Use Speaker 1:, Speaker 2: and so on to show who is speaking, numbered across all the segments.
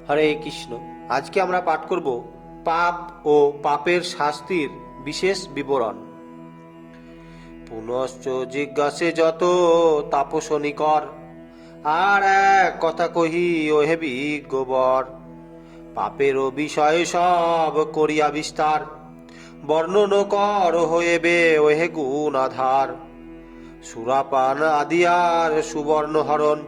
Speaker 1: হরে কৃষ্ণ। আজকে আমরা পাঠ করব পাপ ও পাপের শাস্তির বিশেষ বিবরণ। পুনশ্চ জিজ্ঞাসে যত তাপসনী কর, আর এক কথা কহি ওহে বিজ্ঞবর। পাপেরও বিষয় সব করিয়া বিস্তার, বর্ণন কর হয়েবে ওহে গুণ আধার। সুরাপান আদিয়ার সুবর্ণ হরণ,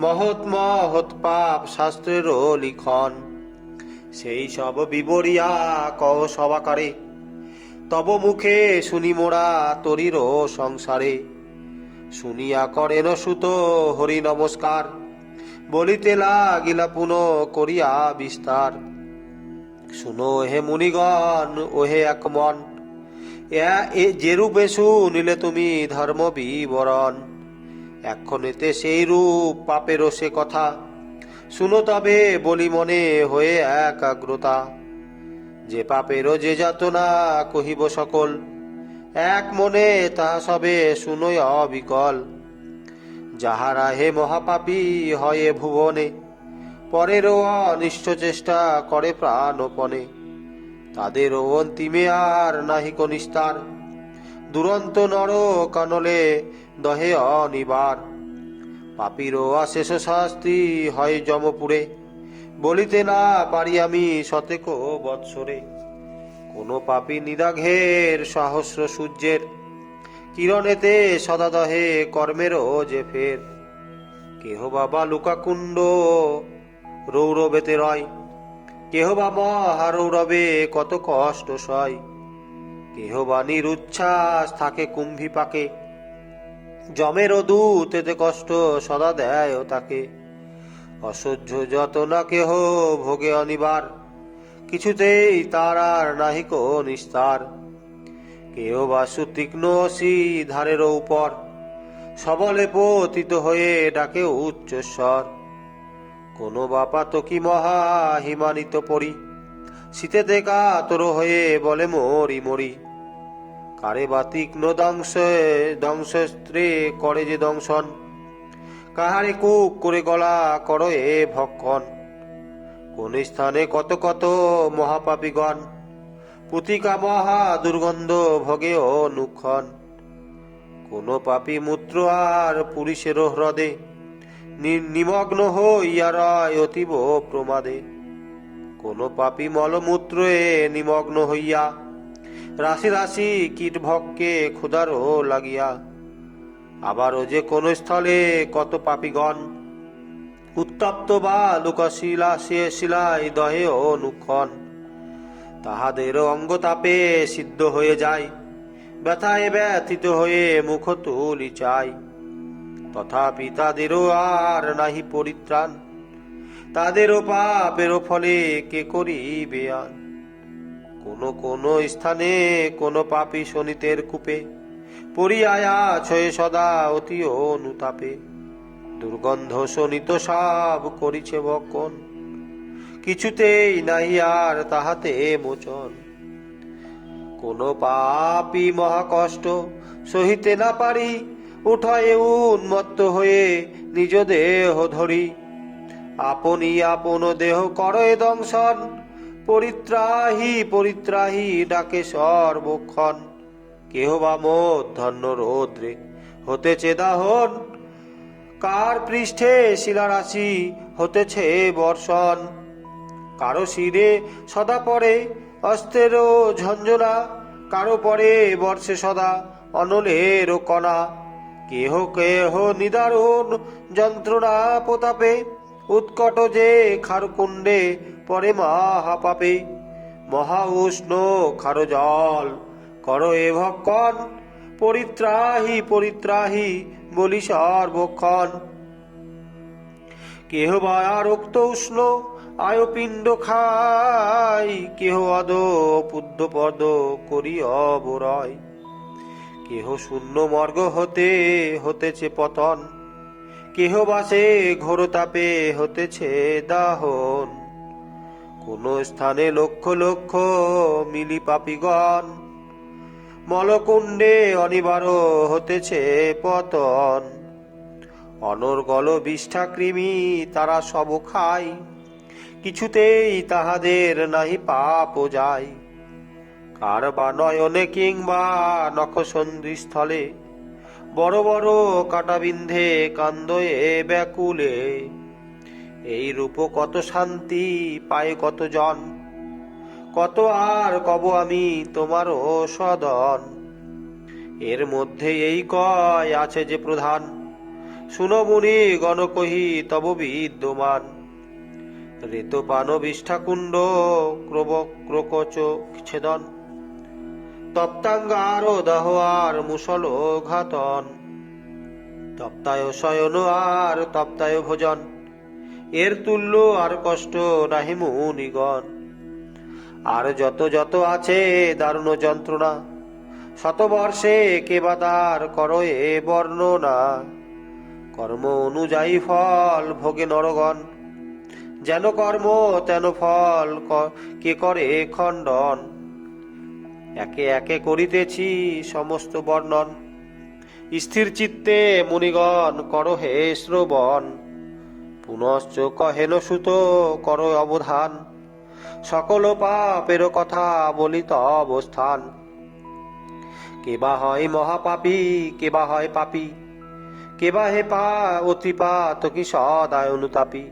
Speaker 1: মহৎ মহৎ পাপ শাস্ত্রেরও লিখন। সেই সব বিবরিয়া কহ সবাকারে, তব মুখে শুনি মোরা তরির সংসারে। শুনিয়া করেন সুত হরি নমস্কার, বলিতে লাগিলা পুনঃ করিয়া বিস্তার। শুনো হে মুনিগণ ওহে এক মন, যেরূপে শুনিলে তুমি ধর্ম বিবরণ। এক্ষণেতে সেই রূপ পাপেরও সে কথা, শুনো তবে বলি মনে হয়ে একাগ্রতা। যে পাপেরও যে যাতনা কহিব সকল, এক মনে তাহা সবে শুনোই অবিকল। যাহারা হে মহাপাপী হয় ভুবনে, পরেরও অনিষ্ট চেষ্টা করে প্রাণপণে। তাদেরও অন্তিমে আর নাহিক নিস্তার, দুরন্ত নর কানলে দহে অনিবার। পাপীরও অশেষ শাস্তি হয় যমপুরে, বলিতে না পারি আমি শতেক বৎসরে। কোন পাপী নিদাঘের সহস্র সূর্যের, কিরণেতে সদা দহে কর্মেরও যে ফের। কেহ বা বালুকাকুণ্ড রৌরবেতে রয়, কেহ বা মহারৌরবে কত কষ্ট সয়। কেহ বা নিরুচ্ছ্বাস থাকে কুম্ভী পাকে, যমেরও দূত এতে কষ্ট সদা দেয় তাকে। অসহ্য যত না কেহ ভোগে অনিবার, কিছুতেই তার আর নাহিক নিস্তার। কেহ বা সুতীক্ষ্ণ অসি ধারের উপর, সবলে পতিত হয়ে ডাকে উচ্চস্বর। কোন বা পাতকী মহা হিমানিত পরি, শীতেতে কাতর হয়ে বলে মরি মরি। কারে বা তীক্ষ্ণ দংশস্ত্রে করে যে দংশন, কাহারে কুক করে গলা করো এ ভক্ষণ। কোন স্থানে কত কত মহাপাপীগণ, পুতিকা মহা দুর্গন্ধ ভোগে অনুক্ষণ। কোন পাপী মূত্র আর পুরুষেরও হ্রদে, নিমগ্ন হইয়া রয় অতীব প্রমাদে। কোন পাপী মলমূত্রে নিমগ্ন হইয়া, রাশি রাশি কীট ভক্ষে ক্ষুধারও লাগিয়া। আবারও যে কোন স্থলে কত পাপীগণ, উত্তপ্ত বা লুকশিলা শিলায় দহে অনুক্ষণ। তাহাদের অঙ্গতাপে সিদ্ধ হয়ে যায়, ব্যথায় ব্যথিত হয়ে মুখ তুলি চাই। তথাপি তাদেরও আর নাহি পরিত্রাণ, তাদেরও পাপেরও ফলে কে করিবে আন। কোন কোন স্থানে কোন পাপী শনিতের কূপে, পরিয়ায়া ছয়ে সদা অতি অনুতাপে। দুর্গন্ধ শোনিত সব করিছে ভক্ষণ, কিছুতেই নাই আর তাহাতে মোচন। কোন পাপী মহাকষ্ট সহিতে না পারি, উঠায় উন্মত্ত হয়ে নিজ দেহ ধরি। আপনি আপন দেহ করে দংশন, পরিত্রাহি পরিত্রাহি ডাকে সর্বক্ষণ। কেহ বা মধ্যাহ্ন রৌদ্রে হতেছে দাহন, কার পৃষ্ঠে শিলারাশি হতেছে বর্ষণ। কারো শিরে সদা পড়ে অস্ত্রেরও ঝঞ্ঝনা, কারো পরে বর্ষে সদা অনলের কণা। কেহ কেহ নিদারুণ যন্ত্রণা প্রতাপে, উৎকট যে খারকুণ্ডে পরে মহাপাপে। মহা উষ্ণ খার জল কর এ ভক্ষণ, পরিত্রাহি পরিত্রাহি বলি সর্বক্ষণ। কেহ বা রক্ত উষ্ণ আয়পিণ্ড খাই, কেহ অদ পুদ্ধ পদ করি অবরয়। কেহ শূন্য মর্গ হতে হতেছে পতন, কেহ বাসে ঘোর তাপে হতেছে দাহন। কোন স্থানে লক্ষ লক্ষ মিলি পাপীগণ, মলকুণ্ডে অনিবার হতেছে পতন। অনর্গল বিষ্ঠা কৃমি তারা সব খায়, কিছুতেই তাহাদের নাহি পাপ যায়। কার বা নয়নে কিংবা নখসন্ধি স্থলে বড় বড় কাটা বিন্ধে কান্দয়ে ব্যাকুলে। এই রূপ কত শান্তি পায় কত জন, কত আর কব আমি তোমারও সদন। এর মধ্যে এই কয় আছে যে প্রধান, শুনো মুনি গণ কহি তব বিদ্যমান। রেতপান বিষ্ঠাকুণ্ড ক্রোকচ ছেদন, তপ্তাঙ্গার দাহ আর মুসল ঘাতন। তপ্তায় শয়ন আর তপ্তায় ভোজন, এর তুল্য আর কষ্ট নাহি মুনিগণ। আর যত যত আছে দারুণ যন্ত্রণা, শতবর্ষে কেবা তার করো এ বর্ণনা। কর্ম অনুযায়ী ফল ভোগে নরগণ, যেন কর্ম তেন ফল কে করে খণ্ডন। একে একে করিতেছি সমস্ত বর্ণন, স্থির চিত্তে মুনিগণ করো হে শ্রবণ। পুনশ্চ কহেন সুত করো অবধান, সকল পাপের কথা বলিত অবস্থান। কেবা হয় মহাপাপী কেবা হয় পাপী, কেবা হে অতিপাত কি সদায় অনুতাপী।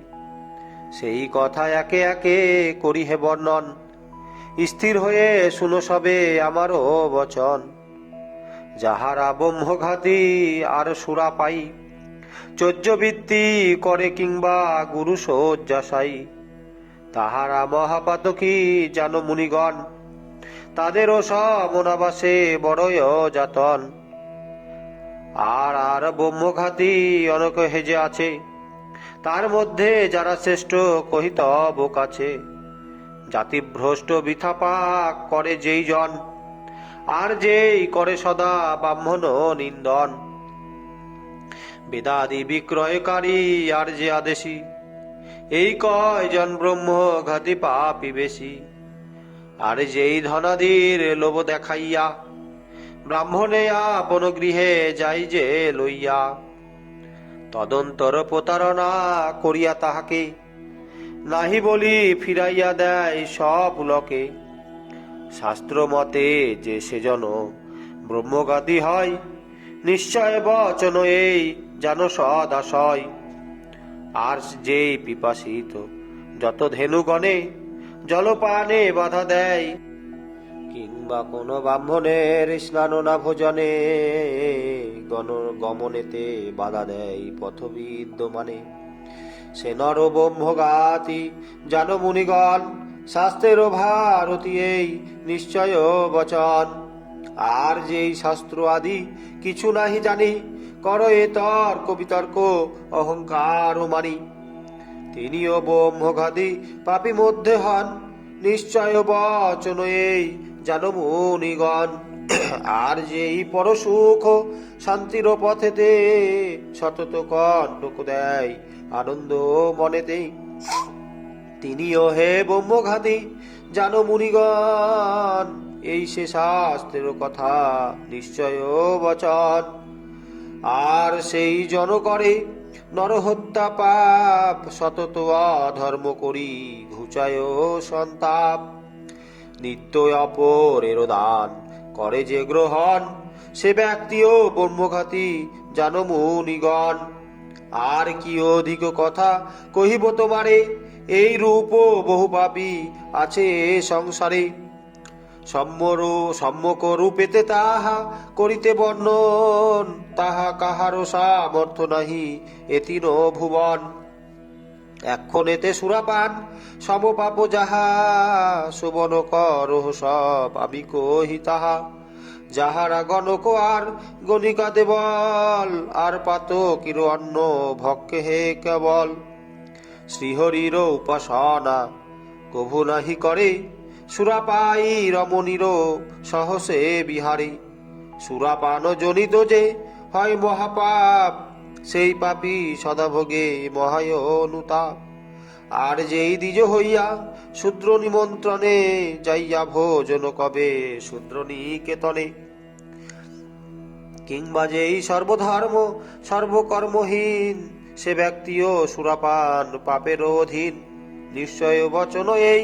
Speaker 1: সেই কথা একে একে করি হে বর্ণন, স্থির হয়ে শুনো সবে আমারও বচন। যাহারা ব্রহ্মঘাতী আর সুরা পাই, চর্যবৃত্তি করে কিংবা গুরু শয্যাশায়ী। তাহারা মহাপাতকী জানো মুনিগণ, তাদেরও সব অনাবাসে বড়য় যাতন। আর আর ব্রহ্মঘাতী অনেক হেজে আছে, তার মধ্যে যারা শ্রেষ্ঠ কহিতব কাছে। জাতিভ্রষ্ট বৃথা পাক করে যেই জন, আর যেই করে সদা ব্রাহ্মণ নিন্দন। বেদাদি বিক্রয়কারী আর যে আদেশী, এই কয়জন ব্রহ্মঘাতী পাপী বেশি। আর যেই ধনাদির লোভ দেখাইয়া, ব্রাহ্মণে আপন গৃহে যাই যে লইয়া। তদন্তর প্রতারণা করিয়া তাহাকে, নাহি বলি ফিরাইয়া দেয় সব লোকে। শাস্ত্র মতে যে সেজন ব্রহ্মঘাতী হয়, নিশ্চয় বচন এই জানো সদাশয়। আর যেই পিপাসিত যত ধেনুগণে জলপানে বাধা দেয়, কিংবা কোন ব্রাহ্মণের স্নান না ভোজনে গমনেতে বাধা দেয় পথবিদ্যমানে। সে নর ব্রহ্মঘাতী জানো মুনিগণ, শাস্ত্রের ভারতী এই নিশ্চয় বচন। আর যেই শাস্ত্র আদি কিছু নাহি জানি, কর এ তর্ক বিতর্ক অহংকার ও মানি। তিনিও ব্রহ্মঘাতী পাপী মধ্যে হন, নিশ্চয় বচন এই জানো মুনিগণ। আর যেই পরসুখ শান্তির পথেতে সতত কণ্টক দেয় আনন্দ মনেতে, তিনিও হে ব্রহ্মঘাতী জানো মুনিগণ। এই সে শাস্ত্রের কথা নিশ্চয় বচন। আর সেই জন করে নরহত্যা পাপ, সতত অধর্ম করি ঘুচায় সন্তাপ। নিত্য অপরের দান করে যে গ্রহণ, সে ব্যক্তিও ব্রহ্মঘাতী জানো মুনিগণ। আর কি অধিক কথা কহিব তোমারে, এই রূপ বহু পাপী আছে সংসারে। সম্যক রূপেতে তাহা করিতে বর্ণন, তাহা কাহারও সামর্থ্য নাহি এতিন ভুবন। এক্ষণেতে সুরাপান সমপাপ যাহা, শোভন করহ সব আমি কহি তাহা। যাহারা গণক আর গণিকা দেবল, আর পাতকির অন্ন ভক্ষে হে কেবল। শ্রীহরির উপাসনা কভু নাহি করে, সুরাপাই রমণীর সহসে বিহারে। সুরাপান জনিত যে হয় মহাপাপ, সেই পাপী সদাভোগে মহায় অনুতাপ। আর যেই দ্বিজ হইয়া শূদ্র নিমন্ত্রণে, যাইয়া ভোজন কবে শূদ্র নিকেতনে। কিংবা যেই সর্বধর্ম সর্বকর্মহীন, সে ব্যক্তিও সুরাপান পাপের অধীন। নিশ্চয় বচন এই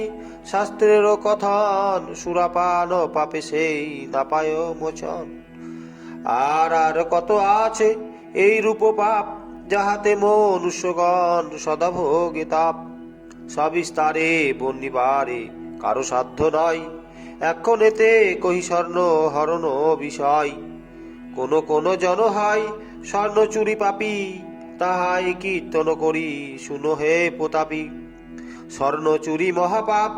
Speaker 1: শাস্ত্রেরও কথন, সুরাপান পাপে সেই না পায় মোচন। আর আর কত আছে এই রূপ পাপ, যাহাতে মনুষ্যগণ সদা ভোগে তাপ। সবিস্তারে বন্নিবারে কারো সাধ্য নয়, এখন এতে কহি স্বর্ণ হরণ বিষয়। কোন কোন জন হয় স্বর্ণ চুরি পাপী, তাহাই কীর্তন করি শুনো হে প্রতাপী। স্বর্ণ চুরি মহাপাপ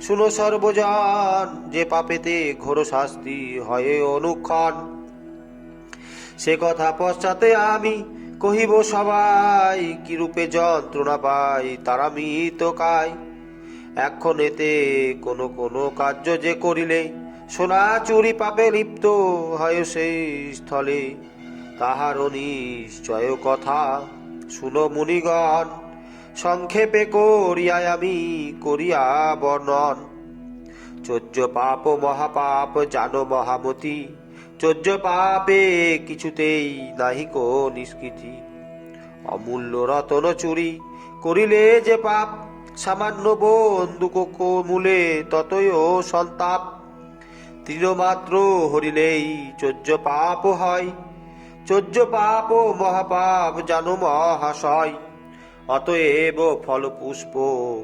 Speaker 1: শুনো সর্বজন, যে পাপেতে ঘোর শাস্তি হয় অনুক্ষণ। সে কথা পশ্চাতে আমি কহিব সবাই, কি রূপে যন্ত্রণা পাই তারা মৃত কায়। এখন এতে কোন কোন কার্য যে করিলে, সোনা চুরি পাপে লিপ্ত হয় সেই স্থলে। তাহার নিশ্চয় কথা শুনো মুনিগণ, সংক্ষেপে করিয়া আমি করিয়া বর্ণন। চোদ্য পাপ মহাপাপ জানো মহামতি, চোদ্য পাপে কিছুতেই নাহিক নিষ্কৃতি। অমূল্য রতন চুরি করিলে যে পাপ, সামান্য বন্দুক মূলে ততই সন্তাপ। তৃণমাত্র হরিলেই চোদ্য পাপ হয়, চোদ্য পাপ মহাপাপ জানো মহাশয়। অতএব ফল পুষ্প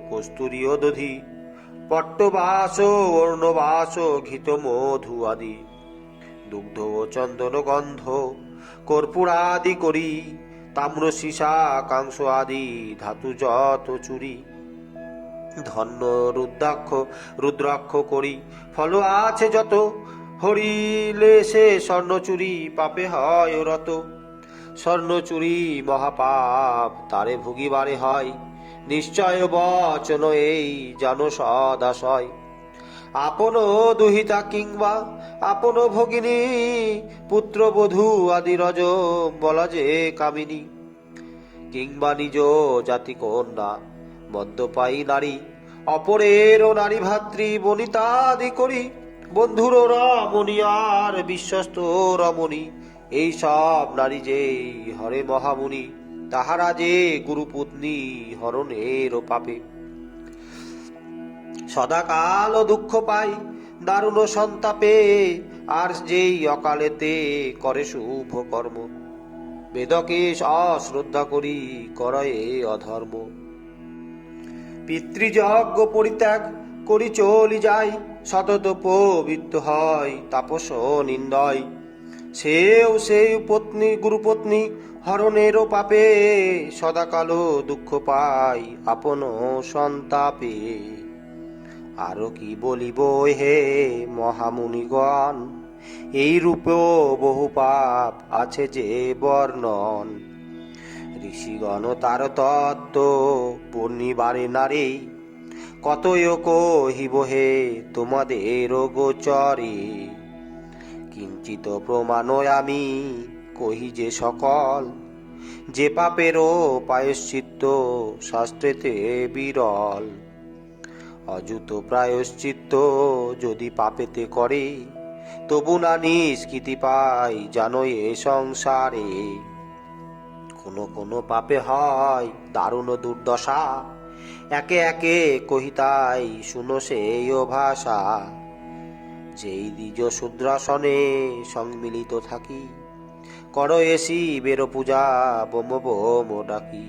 Speaker 1: কস্তুরী ও দধি, পট্টবাস অর্ণবাস ঘৃত মধু আদি। দুগ্ধ চন্দন গন্ধ কর্পূরাদি করি, তাম্র সীসা কাংস আদি ধাতু যত চুরি। ধন্য রুদ্রাক্ষ করি ফল আছে যত, হরিলে সে স্বর্ণ চুরি পাপে হয় রত। স্বর্ণ চুরি মহাপাপ তারে ভুগিবারে হয়, নিশ্চয় বচন এই জানো সদাশয়। আপন দুহিতা কিংবা আপন ভগিনী, পুত্রবধূ আদি রজ বলা যে কামিনী। কিংবা নিজ জাতি কন্যা মদ্যপায়ী নারী, অপরেরও নারী ভাতৃ বনিতাদি করি। বন্ধুর রমণী আর বিশ্বস্ত রমণী, এই সব নারী যে হরে মহামুনি। তাহারা যে গুরুপত্নী হরণের পাপে, সদাকাল দুঃখ পাই দারুণ সন্তাপে। আর যেই অকালেতে করে শুভ কর্ম, বেদকে অশ্রদ্ধা করি করে অধর্ম। পিতৃযজ্ঞ পরিত্যাগ করি চলি যাই, সতত পবিত্র হয় তাপস নিন্দয়। সেও সেই পত্নী গুরুপত্নী হরণেরও পাপে, সদাকাল দুঃখ পাই আপন সন্তাপে। আরো কি বলিব হে মহামুনিগণ, এই রূপেও বহু পাপ আছে যে বর্ণন। ঋষিগণ তার তত্ত্ব বর্ণিবারে নারী, কতই কহিব হে তোমাদের গোচরে। কিঞ্চিত প্রমাণ আমি কহি যে সকল, যে পাপেরও প্রায়শ্চিত্ত শাস্ত্রেতে বিরল। অযুত প্রায়শ্চিত্ত যদি পাপেতে করে, তবু না নিষ্কৃতি পাই জানো এ সংসারে। কোন কোন পাপে হয় দারুণ দুর্দশা, একে একে কহিতাই শুনো সেই ভাষা। যেই দ্বিজ শূদ্রাসনে সংমিলিত থাকি, করো এসি বের পূজা বোম বোম ডাকি।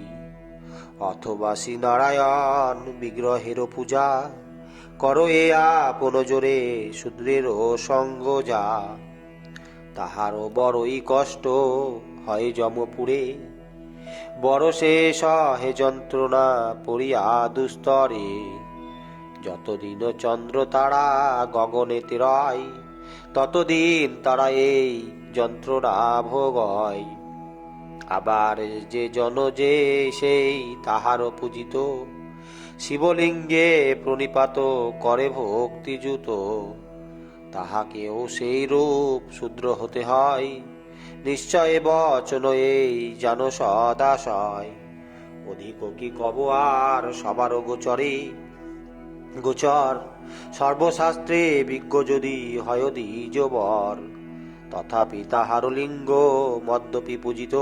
Speaker 1: অথবা শ্রী নারায়ণ বিগ্রহের পূজা, করো এ আপন জোরে শূদ্রের সঙ্গ যা। তাহারও বড়ই কষ্ট হয় যমপুরে, বড় সে সহে যন্ত্রণা পড়িয়া দুস্তরে। যতদিন চন্দ্র তারা গগনেতে রয়, ততদিন তারা এই যন্ত্রণা ভোগয়। আবার যে জন যে সেই তাহারও পূজিত, শিবলিঙ্গে প্রণিপাত করে ভক্তিযুত। তাহাকেও সেই রূপ শূদ্র হতে হয়, নিশ্চয় বচন এই জানো সদাশয়। অধিক কি কব আর সবার গোচরে, গোচর সর্বশাস্ত্রে বিজ্ঞ যদি হয় দ্বিজবর। তথাপি তাহার লিঙ্গ মদ্যপি পূজিত,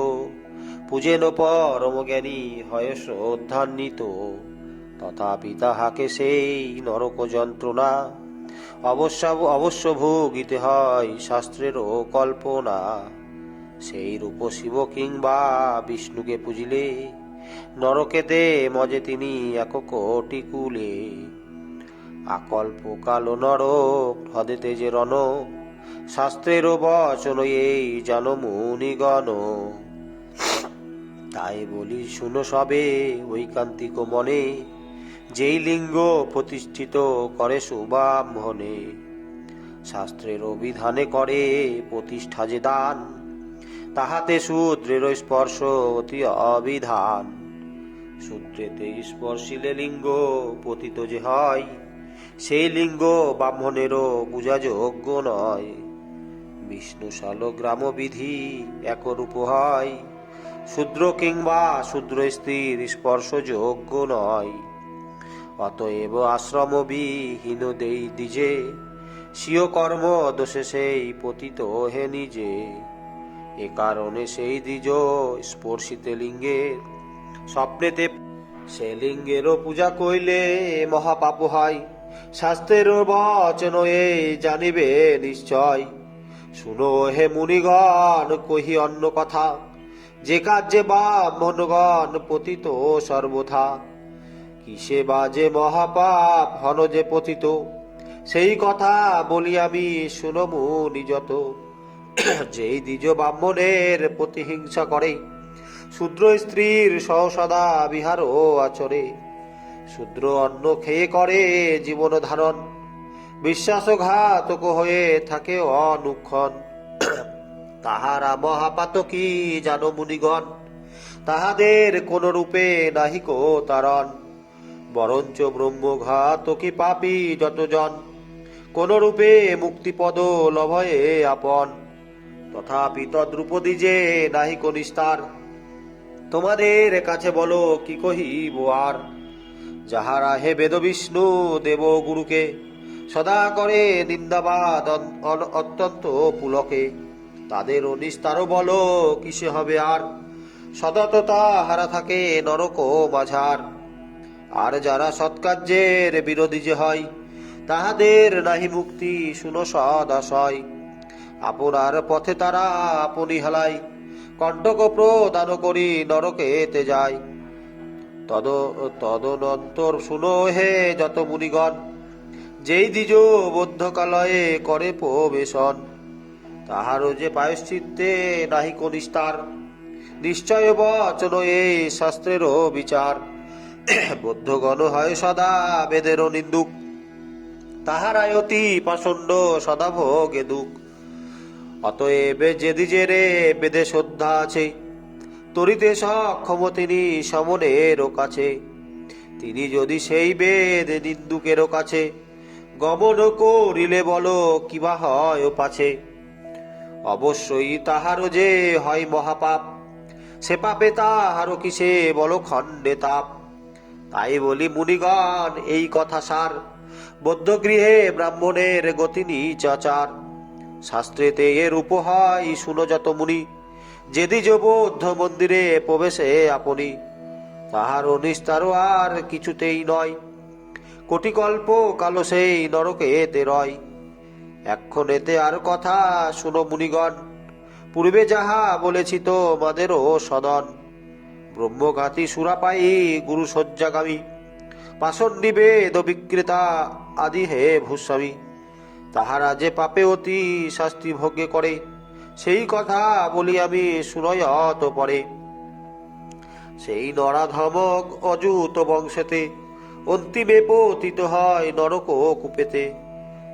Speaker 1: পূজেন পরম জ্ঞানী হয় শ্রদ্ধান্বিত। তথাপি তাহাকে সেই নরক যন্ত্রণা অবশ্য ভোগিতে হয় শাস্ত্রেরও কল্পনা। সেই রূপ শিব কিংবা বিষ্ণুকে পুজিলে নরকেতে মজে তিনি এক কোটি কুলে। আকল্প কালো নরক হদেতে যে রণ, শাস্ত্রেরও বচন এই জানো মুনিগণ। তাই বলি শুনো সবে ঐকান্তিক মনে, যেই লিঙ্গ প্রতিষ্ঠিত করে সুব্রাহ্মণে। শাস্ত্রের অভিধানে করে প্রতিষ্ঠা যে দান, তাহাতে শূদ্রের স্পর্শ অতি অবিধান। শূদ্রেতে স্পর্শিলে লিঙ্গ পতিত যে হয়, সেই লিঙ্গ ব্রাহ্মণেরও পূজা যোগ্য নয়। বিষ্ণু শালগ্রাম বিধি একরূপ হয়, শূদ্র কিংবা শূদ্র স্ত্রীর স্পর্শ যোগ্য নয়। অতএব আশ্রম বিহীন দেই দিজে, স্বীয় কর্ম দোষে সেই পতিত হে নিজে। এ কারণে সেই দ্বিজ স্পর্শিতে লিঙ্গের স্বপ্নেতে সে লিঙ্গেরও পূজা কইলে মহাপাপ হয়। শাস্ত্রেরও বচন এই জানিবে নিশ্চয়, শুনো হে মুনিগণ কহি অন্য কথা। যে কার্যে ব্রাহ্মণগণ পতিত সর্বথা, কিসে বাজে মহাপাপ হন যে পতিত, সেই কথা বলি আমি শুনো মুনি যত। যেই দ্বিজ ব্রাহ্মণের প্রতিহিংসা করে, শূদ্র স্ত্রীর সহসদা বিহার ও আচরে। শূদ্র অন্ন খেয়ে করে জীবন ধারণ, বিশ্বাসঘাতক হয়ে থাকে অনুক্ষণ। তাহারা মহাপাতকী জানো মুনিগণ, তাহাদের কোন রূপে নাহিক তারণ। বরঞ্চ ব্রহ্মঘাতকী পাপী যতজন, কোন রূপে মুক্তিপদ লভয়ে আপন। তথাপি তদ্রূপদি যে নাহিক নিস্তার, তোমাদের কাছে বলো কি কহিব আর। যাহারা হে বেদ বিষ্ণু দেব গুরুকে, সদা করে নিন্দাবাদ অত্যন্ত পুলকে। তাদের নিস্তার বলো কিসে হবে আর, সদত তাহারা থাকে নরক মাঝার। আর যারা সৎকার্যের বিরোধী যে হয়, তাহাদের নাহি মুক্তি শুনো সদাশয়। আপনার পথে তারা আপনি হেলায়, কণ্টক প্রদান করি নরকেতে যায়। তদনন্তর শুনো হে যত মুনিগণ, যেই দ্বিজ বদ্ধকালয়ে করে প্রবেশন, তাহারও যে প্রায়শ্চিত্তে নাহি নিস্তার। নিশ্চয় বচন এই শাস্ত্রেরও বিচার, বদ্ধগণ হয় সদা বেদেরও নিন্দুক। তাহারাই অতি পাষণ্ড সদা ভোগে দুঃখ। অতএব যে দ্বিজেরে বেদে শ্রদ্ধা আছে, তরিতে সক্ষম তিনি সমনেরও কাছে। তিনি যদি সেই বেদ নিন্দুকেরও কাছে, গমন করিলে বলো কিবা হয় পাছে। অবশ্যই তাহারও যে হয় মহাপাপ, সে পাপে তাহারও কিসে বলো খণ্ডে তাপ। তাই বলি মুনিগণ এই কথা সার, বদ্ধগৃহে ব্রাহ্মণের গতি নিচাচার। শাস্ত্রেতে এর রূপ হয় শুনো যত মুনি, যেদি বৌদ্ধ মন্দিরে প্রবেশে আপনি। তাহার নিস্তার আর কিছুতেই নয়, কোটিকল্প কালো সেই নরকেতে রয়। এক্ষণেতে আর কথা শুনো মুনিগণ, পূর্বে যাহা বলেছি তোমাদেরও সদন। ব্রহ্মঘাতী সুরাপায়ী গুরু শয্যাগামী, পাষণ্ডী বেদ বিক্রেতা আদি হে ভূস্বামী। তাহারা যে পাপে অতি শাস্তি ভোগ্য করে, সেই কথা বলি আমি শুনয়ত পরে। সেই নরাধমক অযুত বংশেতে, অন্তিমে পতিত হয় নরক কূপেতে।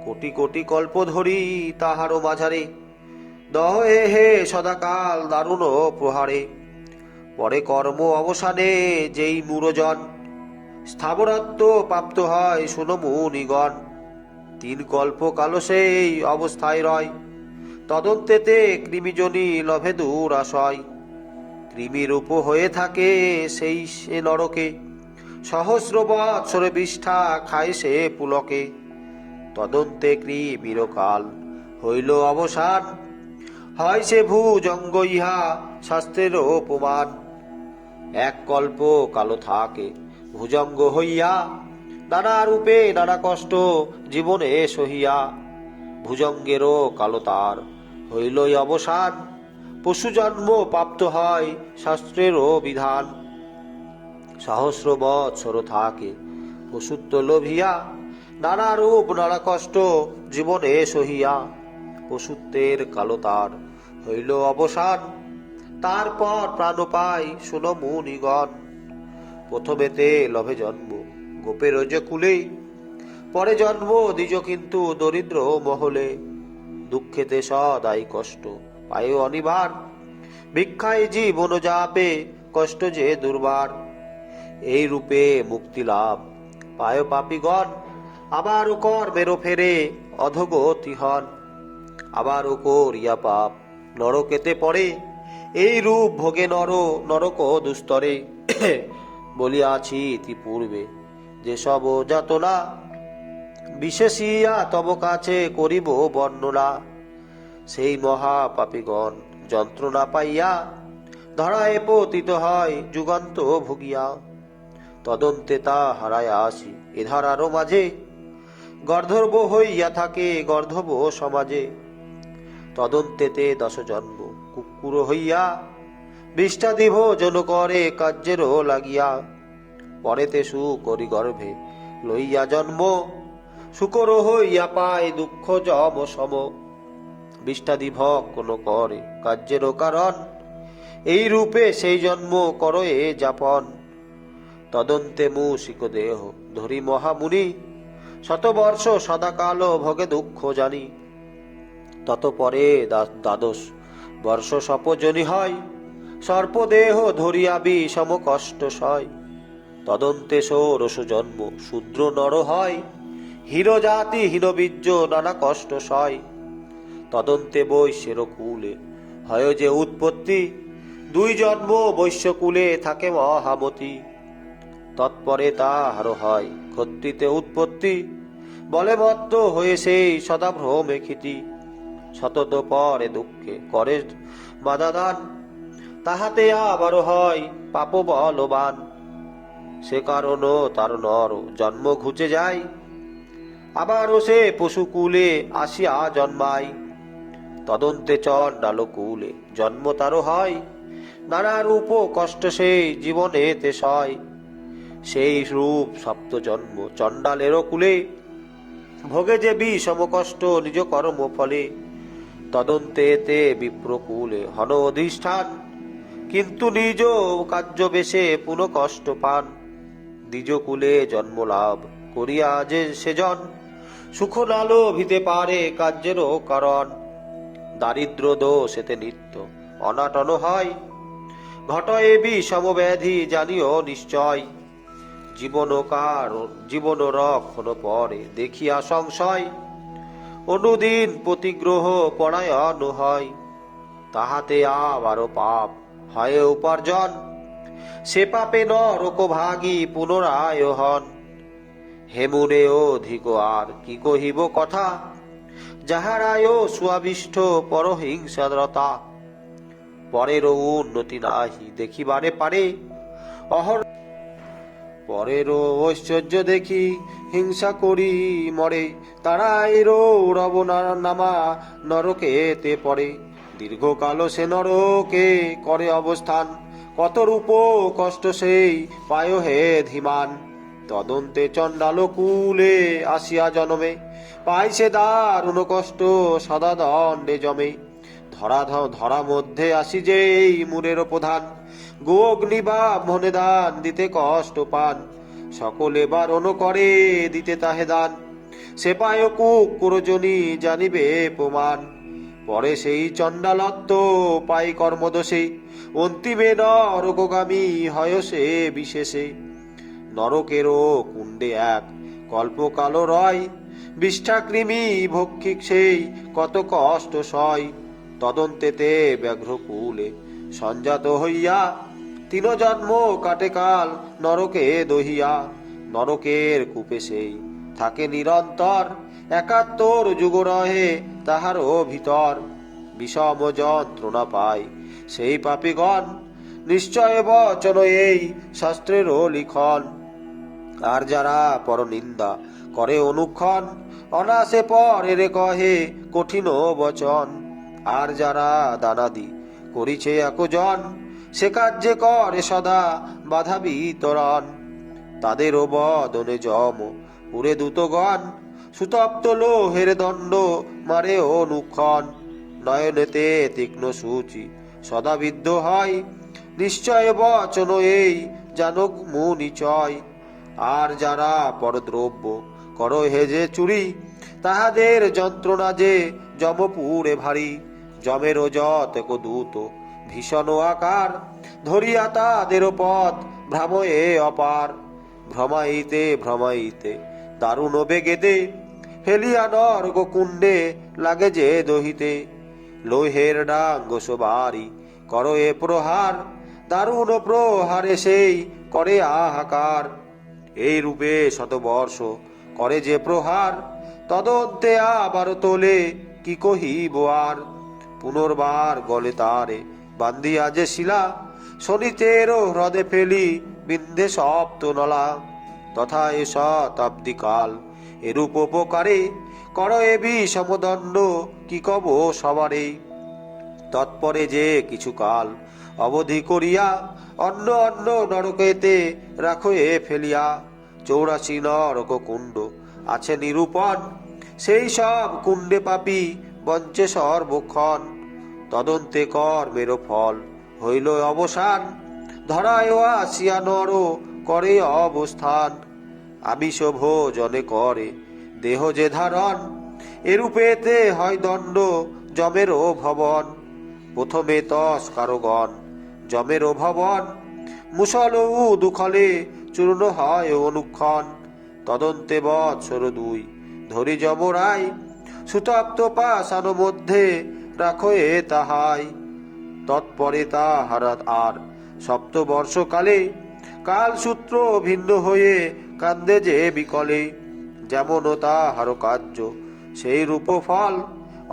Speaker 1: কোটি কোটি কল্প ধরি তাহারও মাঝারে, দহে হে সদাকাল দারুণ প্রহারে। পরে কর্ম অবসানে যেই মূরজন, স্থাবরাত্ম প্রাপ্ত হয় শুনো মুনিগণ। 3 কল্প কালো সেই অবস্থায় রয়, তদন্তেতে কৃমিজনী লভে দুরাশয়। কৃমিরূপ হয়ে থাকে সেই সে নরকে, সহস্র বৎসরে বিষ্ঠা খায় সে পুলকে। তদন্তে কৃমিরকাল হইল অবসান, হয় সে ভুজঙ্গ ইহা শাস্ত্রের অপমান। 1 কল্প কালো থাকে ভুজঙ্গ হইয়া নানা রূপে নানা কষ্ট জীবনে সহিয়া ভুজঙ্গেরও কালো তার হইলই অবসান। পশু জন্ম প্রাপ্ত হয় শাস্ত্রেরও বিধান। সহস্র বৎসর থাকে পশুত্ব লোভিয়া নানা রূপ নানা কষ্ট জীবনে সহিয়া পশুত্বের কালো তার হইল অবসান। তারপর প্রাণ পাই শুনো মুনিগণ। প্রথমেতে লভে জন্ম গোপের যে কুলে, পরে জন্ম দ্বিজ কিন্তু দরিদ্র মহলে। দুঃখেতে সদাই কষ্ট পায় অনিবার, ভিক্ষায় জীবন যাপে কষ্ট যে দুর্বার। এই রূপে মুক্তি লাভ পায় পাপীগণ, আবার কর্মেরও ফেরে অধগতি হন। আবার করিয়া পাপ নরকেতে পড়ে, এই রূপ ভোগে নরক দুস্তরে। বলিয়াছি ইতিপূর্বে যেসব যাতনা, বিশেষিয়া তব কাছে করিব বর্ণনা। সেই মহাপাপীগণ যন্ত্রণা পাইয়া ধরায় পতিত হয় যুগান্ত ভুগিয়া। তদন্তে তা হারায় আসি এ ধারারও মাঝে, গর্ধর্ব হইয়া থাকে গর্ধব সমাজে। তদন্তেতে 10 জন্ম কুকুর হইয়া, বিষ্ঠাদি ভোজন করে কার্যেরও লাগিয়া। পরেতে সুকরি গর্ভে লইয়া জন্ম, শুকর হইয়া পায় দুঃখ যম সম। বিষ্ঠাদি ভক্ষণ করে কার্যেরও কারণ, এই রূপে সেই জন্ম করো এ যাপন। তদন্তে মূষিক দেহ ধরি মহামুনি, শতবর্ষ সদাকাল ভোগে দুঃখ জানি। ততপরে 12 বর্ষ সপজনী হয়, সর্পদেহ ধরিয়া বিষম কষ্ট সয়। তদন্তে ষোড়শ জন্ম শূদ্র নর হয়, হীন জাতি হীন বীর্য নানা কষ্ট সয়। তদন্তে বৈশ্যের কুলে হয় যে উৎপত্তি, 2 জন্ম বৈশ্যকুলে থাকে মহামতি। তৎপরে তাহার হয় ক্ষত্রিতে উৎপত্তি, বলে মত্ত হয়ে সেই সদা ভ্রমে খিতি। শতত পরে দুঃখে করে বাধাদান, তাহাতে আবার হয় পাপ বলবান। সে কারণ তার নর জন্ম ঘুচে যায়, আবারও সে পশুকুলে আসিয়া জন্মায়। তদন্তে চণ্ডাল কুলে জন্ম তারও হয়, নানা রূপ কষ্ট সেই জীবনেতে সয়। সেই রূপ সপ্ত জন্ম চণ্ডালেরও কুলে, ভোগে যে বিষম কষ্ট নিজ কর্ম ফলে। তদন্তে তে বিপ্রকুলে হন অধিষ্ঠান, কিন্তু নিজ কার্য বেশে পুনঃ কষ্ট পান। দ্বিজ কুলে জন্ম লাভ করিয়া যে সেজন, সুখ নালো ভিতে পারে কার্যেরও কারণ। দারিদ্র দোষেতে নিত্য অনাটন হয়, ঘটয়ে বিষম ব্যাধি জানিও নিশ্চয়। জীবন রক্ষণ পরে দেখিয়া সংশয়, অনুদিন প্রতিগ্রহ পরায়ণ হয়। তাহাতে আবারও পাপ হয় উপার্জন, সে পাপে নরক ভাগী পুনরায় হন। হেমুনে অধিক আর কি কহিব কথা, যাহারায় সুয়াবিষ্ট পরহিংসারতা। পরেরও উন্নতি নাহি দেখিবারে পারে, পরেরও ঐশ্বর্য দেখি হিংসা করি মরে। তারাই রব নামা নরকেতে পড়ে, দীর্ঘকাল সে নরকে করে অবস্থান। কত রূপ কষ্ট সেই পায় হে ধীমান। তদন্তে চণ্ডাল কুলে আসিয়া জন্মে, পাই সে দারুণ কষ্ট সদা দণ্ডে জমে। ধরা মধ্যে আসি যে এই মুরের প্রধান, গো অগ্নি বা মনে দান দিতে কষ্ট পান। সকলে বারণ করে দিতে তাহে দান, সে পায় কুকুরজনী জানিবে প্রমাণ। পরে সেই চণ্ডালত্ব পাই কর্মদোষে, অন্তিমে নরকগামী হয় সে বিশেষে। নরকেরও কুণ্ডে এক কল্পকাল রয়, বিষ্ঠাকৃমি ভক্ষিক সেই কত কষ্ট সয়। তদন্তেতে ব্যাঘ্রকুলে সঞ্জাত হইয়া, 3 জন্ম কাটে কাল নরকে দহিয়া। নরকের কূপে সেই থাকে নিরন্তর, 71 যুগ রহে তাহারও ভিতর। বিষম যন্ত্রণা পায় সেই পাপীগণ, নিশ্চয় বচন এই শাস্ত্রেরও লিখন। আর যারা পরনিন্দা করে অনুক্ষণ, অনাসে পরের কহে কঠিন বচন। আর যারা দানাদি করিছে একজন, সে কার্যে করে সদা বাধা বিতরণ। তাদেরও বদনে যম পুরে দূতগণ, সুতপ্ত লোহের দণ্ড মারে অনুক্ষণ। নয়নেতে তীক্ষ্ণ সূচি সদা বিদ্ধ হয়, নিশ্চয় বচন এই জানক মুনিচয়। আর যারা পরদ্রব্য করো হেজে চুরি, তাহাদের যন্ত্রণা যে যমপুরে ভারী। যমেরও যতেক দূত ভীষণ আকার, ধরিয়া তাদের পথ ভ্রময়ে অপার। ভ্রমাইতে ভ্রমাইতে দারুণ বেগেতে, ফেলিয়া নর্গ কুণ্ডে লাগে যে দহিতে। লোহের ডাঙ্গ সবারি করো এ প্রহার, দারুণ প্রহারে সেই করে হাহাকার। এই রূপে শতবর্ষ করে যে প্রহার, তদন্তে আবার তোলে কি কহিব আর। পুনর্বার গলে তারে বান্ধিয়া যে শিলা, শনিতেরও হ্রদে ফেলি বিন্ধে সপ্ত নলা। তথা এ শতাব্দী কাল এরূপ উপকারে, কর এ বিষমদণ্ড কি কব সবারে। তৎপরে যে কিছু কাল অবধি করিয়া, অন্য অন্য নরকেতে রাখো এ ফেলিয়া। 84 নরক কুণ্ড আছে নিরূপণ, সেই সব কুণ্ডে পাপী বঞ্চে সর্বক্ষণ। তদন্তে কর্মের ফল হইল অবসান, ধরায় আসিয়া নর করে অবস্থান। আমিষ ভোজনে করে দেহ যে ধারণ, এরূপেতে হয় দণ্ড যমেরও ভবন। প্রথমে তস্কারগণ যমেরও ভবন, মুসল ও দুখলে চূর্ণ হয় অনুক্ষণ। তদন্তে বৎসর 2 ধরি যমরাই, সুতপ্ত পাষাণ মধ্যে রাখো এ তাহাই। তৎপরে তাহারা আর সপ্তবর্ষকালে, কালসূত্র ভিন্ন হয়ে কান্দে যে বিকলে। যেমন তাহার কার্য সেই রূপ ফল,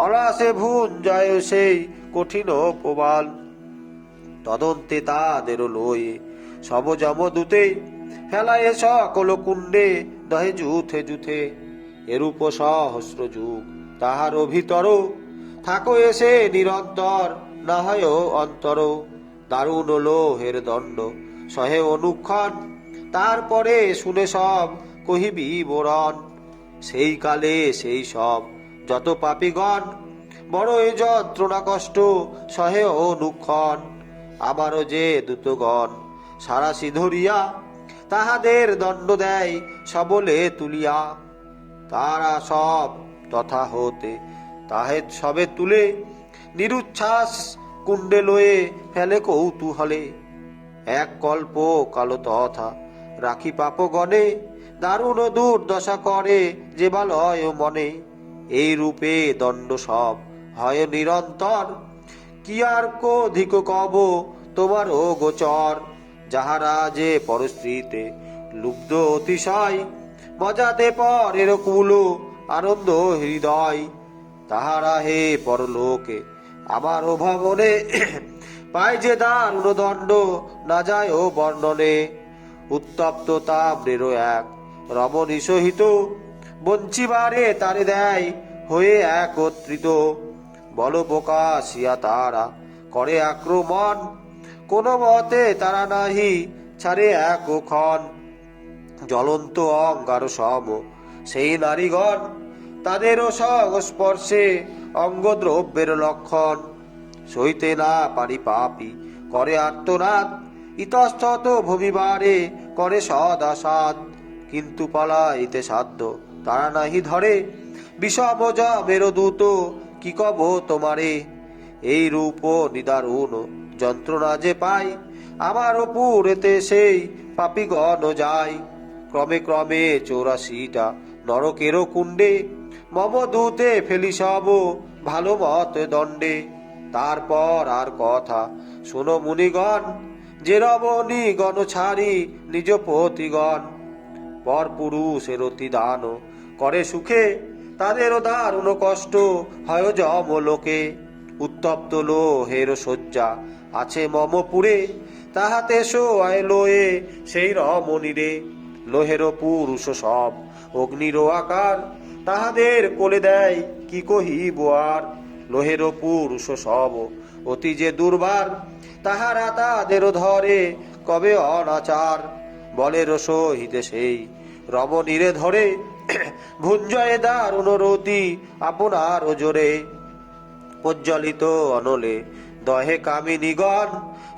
Speaker 1: অলাসে ভুন যায় সেই কঠিন প্রবাল। তদন্তে তাদের লয়ে সব যমদূতে, ফেলায় সকল কুণ্ডে দহে যুথে যুথে। এরূপ সহস্র যুগ তাহার ভিতর, থাকো এসে নিরন্তর না হয় অন্তর। দারুণ লোহের দণ্ড সহে অনুক্ষণ, তারপরে শুনে সব কহিবি বরণ। সেই কালে সেই সব যত পাপীগণ, বড় এ যন্ত্রণা কষ্ট সহে অনুক্ষণ। আবারও যে দূতগণ সারাশি ধরিয়া, তাহাদের দণ্ড দেয় সবলে তুলিয়া। তারা সব তথা হতে তাহে সবে তুলে, নিরুচ্ছ্বাস কুণ্ডে লয়ে ফেলে কৌতূহলে। এক কল্প কালো তথা রাখি পাপগণে, দারুণ দুর্দশা করে যে বালয় মনে। এই রূপে দণ্ড সব হয় নিরন্তর, কি আর কধিক কব তোমারও গোচর। যাহারা যে পরস্ত্রীতে লুব্ধ অতিশয়, মজাতে পরের কুল আনন্দ হৃদয়। তাহারা হে পরলোকে আমার ভবনে, পায় যে দারুণ দণ্ড না যায় ও বর্ণনে। উত্তপ্ত তাম্রের এক রমণী সহিত, বঞ্চিবারে তারে দেয় হয়ে একত্রিত। বল প্রকাশিয়া তারা করে আক্রমণ, কোন মতে তারা নাহি ছাড়ে এক ক্ষণ। জ্বলন্ত অঙ্গার সম সেই নারীগণ, তাদেরও সংস্পর্শে অঙ্গদ্রব্যের লক্ষণ। সইতে না পারি পাপী করে আর্তনাদ, ইতস্তত ভূমিবারে করে সদাসাদ। কিন্তু পালাইতে সাধ্য তারা নাহি ধরে, বিষম যমের দূত কি কব তোমারে। এই রূপ নিদারুণ যন্ত্রণা যে পাই, আমার পুরেতে সেই পাপীগণ যায়। ক্রমে ক্রমে 84টা নরকেরও কুণ্ডে, মম দূতে ফেলি সব ভালো মত দণ্ডে। তারপর আর কথা শোনো মুনিগণ, যে রমণী গণ ছাড়ি নিজ পতিগণ। পর পুরুষের অতিদান করে সুখে, তাদেরও দারুণ কষ্ট হয় যমলোকে। উত্তপ্ত লোহের শয্যা আছে মমপুরে, তাহাতে শোয়ায় লয়ে সেই রমণীরে। লোহের পুরুষ সব অগ্নির আকার, তাহাদের কোলে দেয় কি কহিব আর। লোহের পুরুষ সব অতি যে দুর্বার, তাহারা তাদের ধরে কবে অনাচার। বলের সহিতে সেই রমণীরে ধরে, ভুঞ্জয়ে দারুণ রতি আপনার জোরে। প্রজ্বলিত অনলে দহে কামিনীগণ,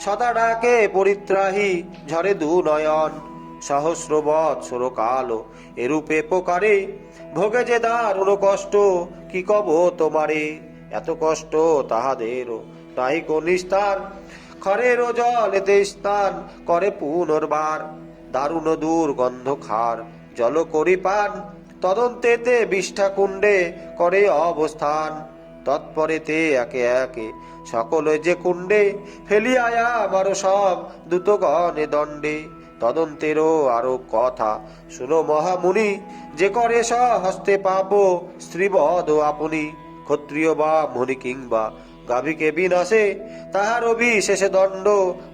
Speaker 1: সদা ডাকে পরিত্রাহী ঝরে দু নয়ন। সহস্র বৎসর কাল এরূপে প্রকারে, ভোগে যে দারুণ কষ্ট কি কব তোমারে। এত কষ্ট তাহাদের তাই নিস্তার, খরের জলেতে স্নান করে পুনর্বার। দারুণ দুর্গন্ধ খার জল করি পান, তদন্তেতে বিষ্ঠা কুণ্ডে করে অবস্থান। তৎপরেতে একে একে সকলে যে কুণ্ডে, ফেলিয়া আমার সব দূতগণে দণ্ডে। তদন্তেরও আরো কথা শুনো মহামুনি, যে করে সহস্তে পাপ স্ত্রীবধ আপনি। ক্ষত্রিয় বা মণি কিংবা গাভীকে বিনাশে, তাহার বিশেষে দণ্ড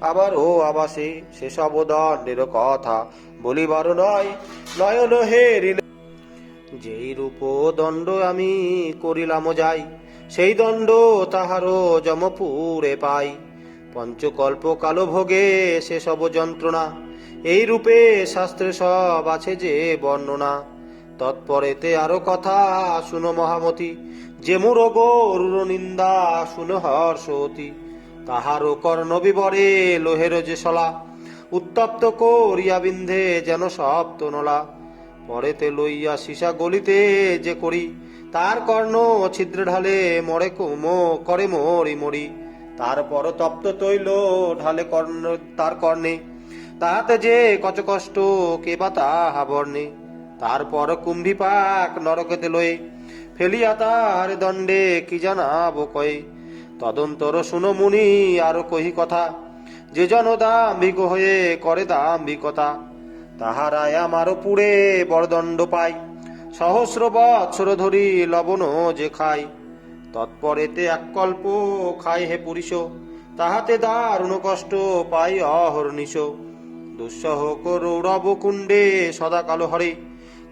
Speaker 1: আবার ও আবাসে। সেসব দণ্ডের কথা বলিবার নয়, নয়ন হেরিলে যেই রূপ দণ্ড আমি করিলাম যাই, সেই দণ্ড তাহারও যমপুরে পাই। পঞ্চকল্প কালো ভোগে সেসব যন্ত্রণা, এই রূপে শাস্ত্রে সব আছে যে বর্ণনা। তৎপরেতে আরো কথা শুনো মহামতি, যে মুর গরুর নিন্দা শুনো হর্ষতি। তাহারও কর্ণ বিবরে লোহের যে শলা, উত্তপ্ত করিয়া বিন্ধে যেন সপ্ত নলা। পরেতে লইয়া সীসা গলিতে যে করি, তার কর্ণ ছিদ্র ঢালে মরে করে মরি মরি। তারপর তপ্ত তৈল ঢালে কর্ণ তার কর্ণে, তাহাতে যে কচ কষ্ট কে বা তাহা বর্ণে। তারপর কুম্ভীপাক নরকেতে লয়ে, ফেলিয়া তাহার দণ্ডে কি জানাব কয়ে। তদন্তর শুনো মুনি আরো কহি কথা, যে জন দাম্ভিক হয়ে করে দাম্ভিকতা, তাহারাই আমারও পুড়ে বরদণ্ড পাই। সহস্র বৎসর ধরি লবণ যে খাই, তৎপরেতে এক কল্প খাই হে পুরুষ, তাহাতে দারুণ কষ্ট পাই অহর্নিশ। দুঃসহ রৌরব কুণ্ডে সদা কালো হরে,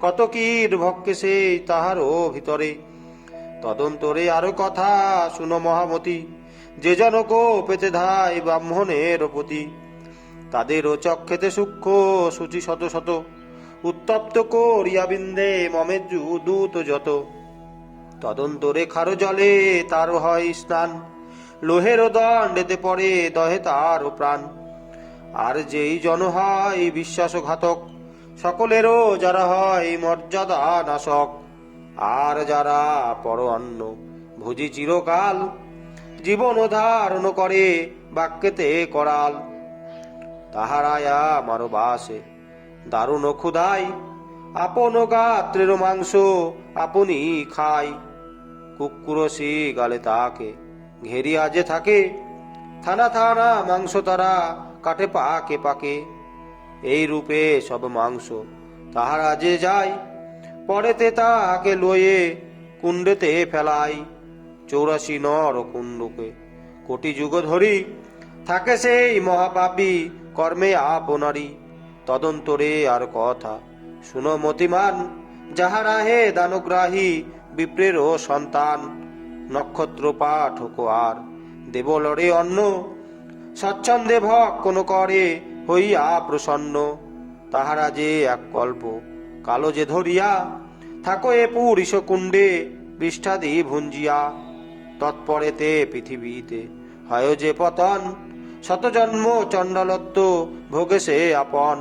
Speaker 1: কত কীট ভক্ষে সেই তাহারও ভিতরে। তদন্তরে আরো কথা শুনো মহামতি, যে জনক পেতে ধাই ব্রাহ্মণের প্রতি, তাদেরও চক্ষেতে সূক্ষ্ম সূচি শত শত, উত্তপ্ত করিয়া বিন্দে মমের দূত যত। তদন্তরে খারো জলে তার হয় স্নান, লোহের দণ্ডেতে পড়ে দহে তার প্রাণ। আর যেই জন হয় বিশ্বাসঘাতক, সকলেরও যারা হয় মর্যাদা নাশক। আর যারা পর অন্ন ভুজি চিরকাল, জীবন ধারণ করে বাক্যেতে করাল। তাহারায়া মারো বাসে দারুণ ক্ষুধাই, আপন গাত্রের মাংস আপনি খাই। কুকুরসি গালে তাকে ঘেরিয়া যে থাকে, থানা থানা মাংস তারা কাটে পাকে পাকে। এই রূপে সব মাংস তাহারা যে যায়, পরেতে তাহাকে লয়ে কুণ্ডেতে ফেলাই। 84 নর কুণ্ডকে কোটি যুগ ধরি, থাকে সেই মহাপাপী কর্মে আপনারি। তদন্তরে আর কথা শুনো মতিমান, যাহারা হে দানগ্রাহী বিপ্রেরও সন্তান। নক্ষত্র পাঠক আর দেবলরে অন্ন, স্বচ্ছন্দে ভক্ষণ করে হইয়া প্রসন্ন। তাহারা যে এক কল্প কালো যে ধরিয়া, থাকো এ পুরীশ কুণ্ডে পৃষ্ঠাদি ভুঞ্জিয়া। তৎপরেতে পৃথিবীতে হয় যে পতন, শতজন্ম চণ্ডালত্ব ভোগে সে আপন।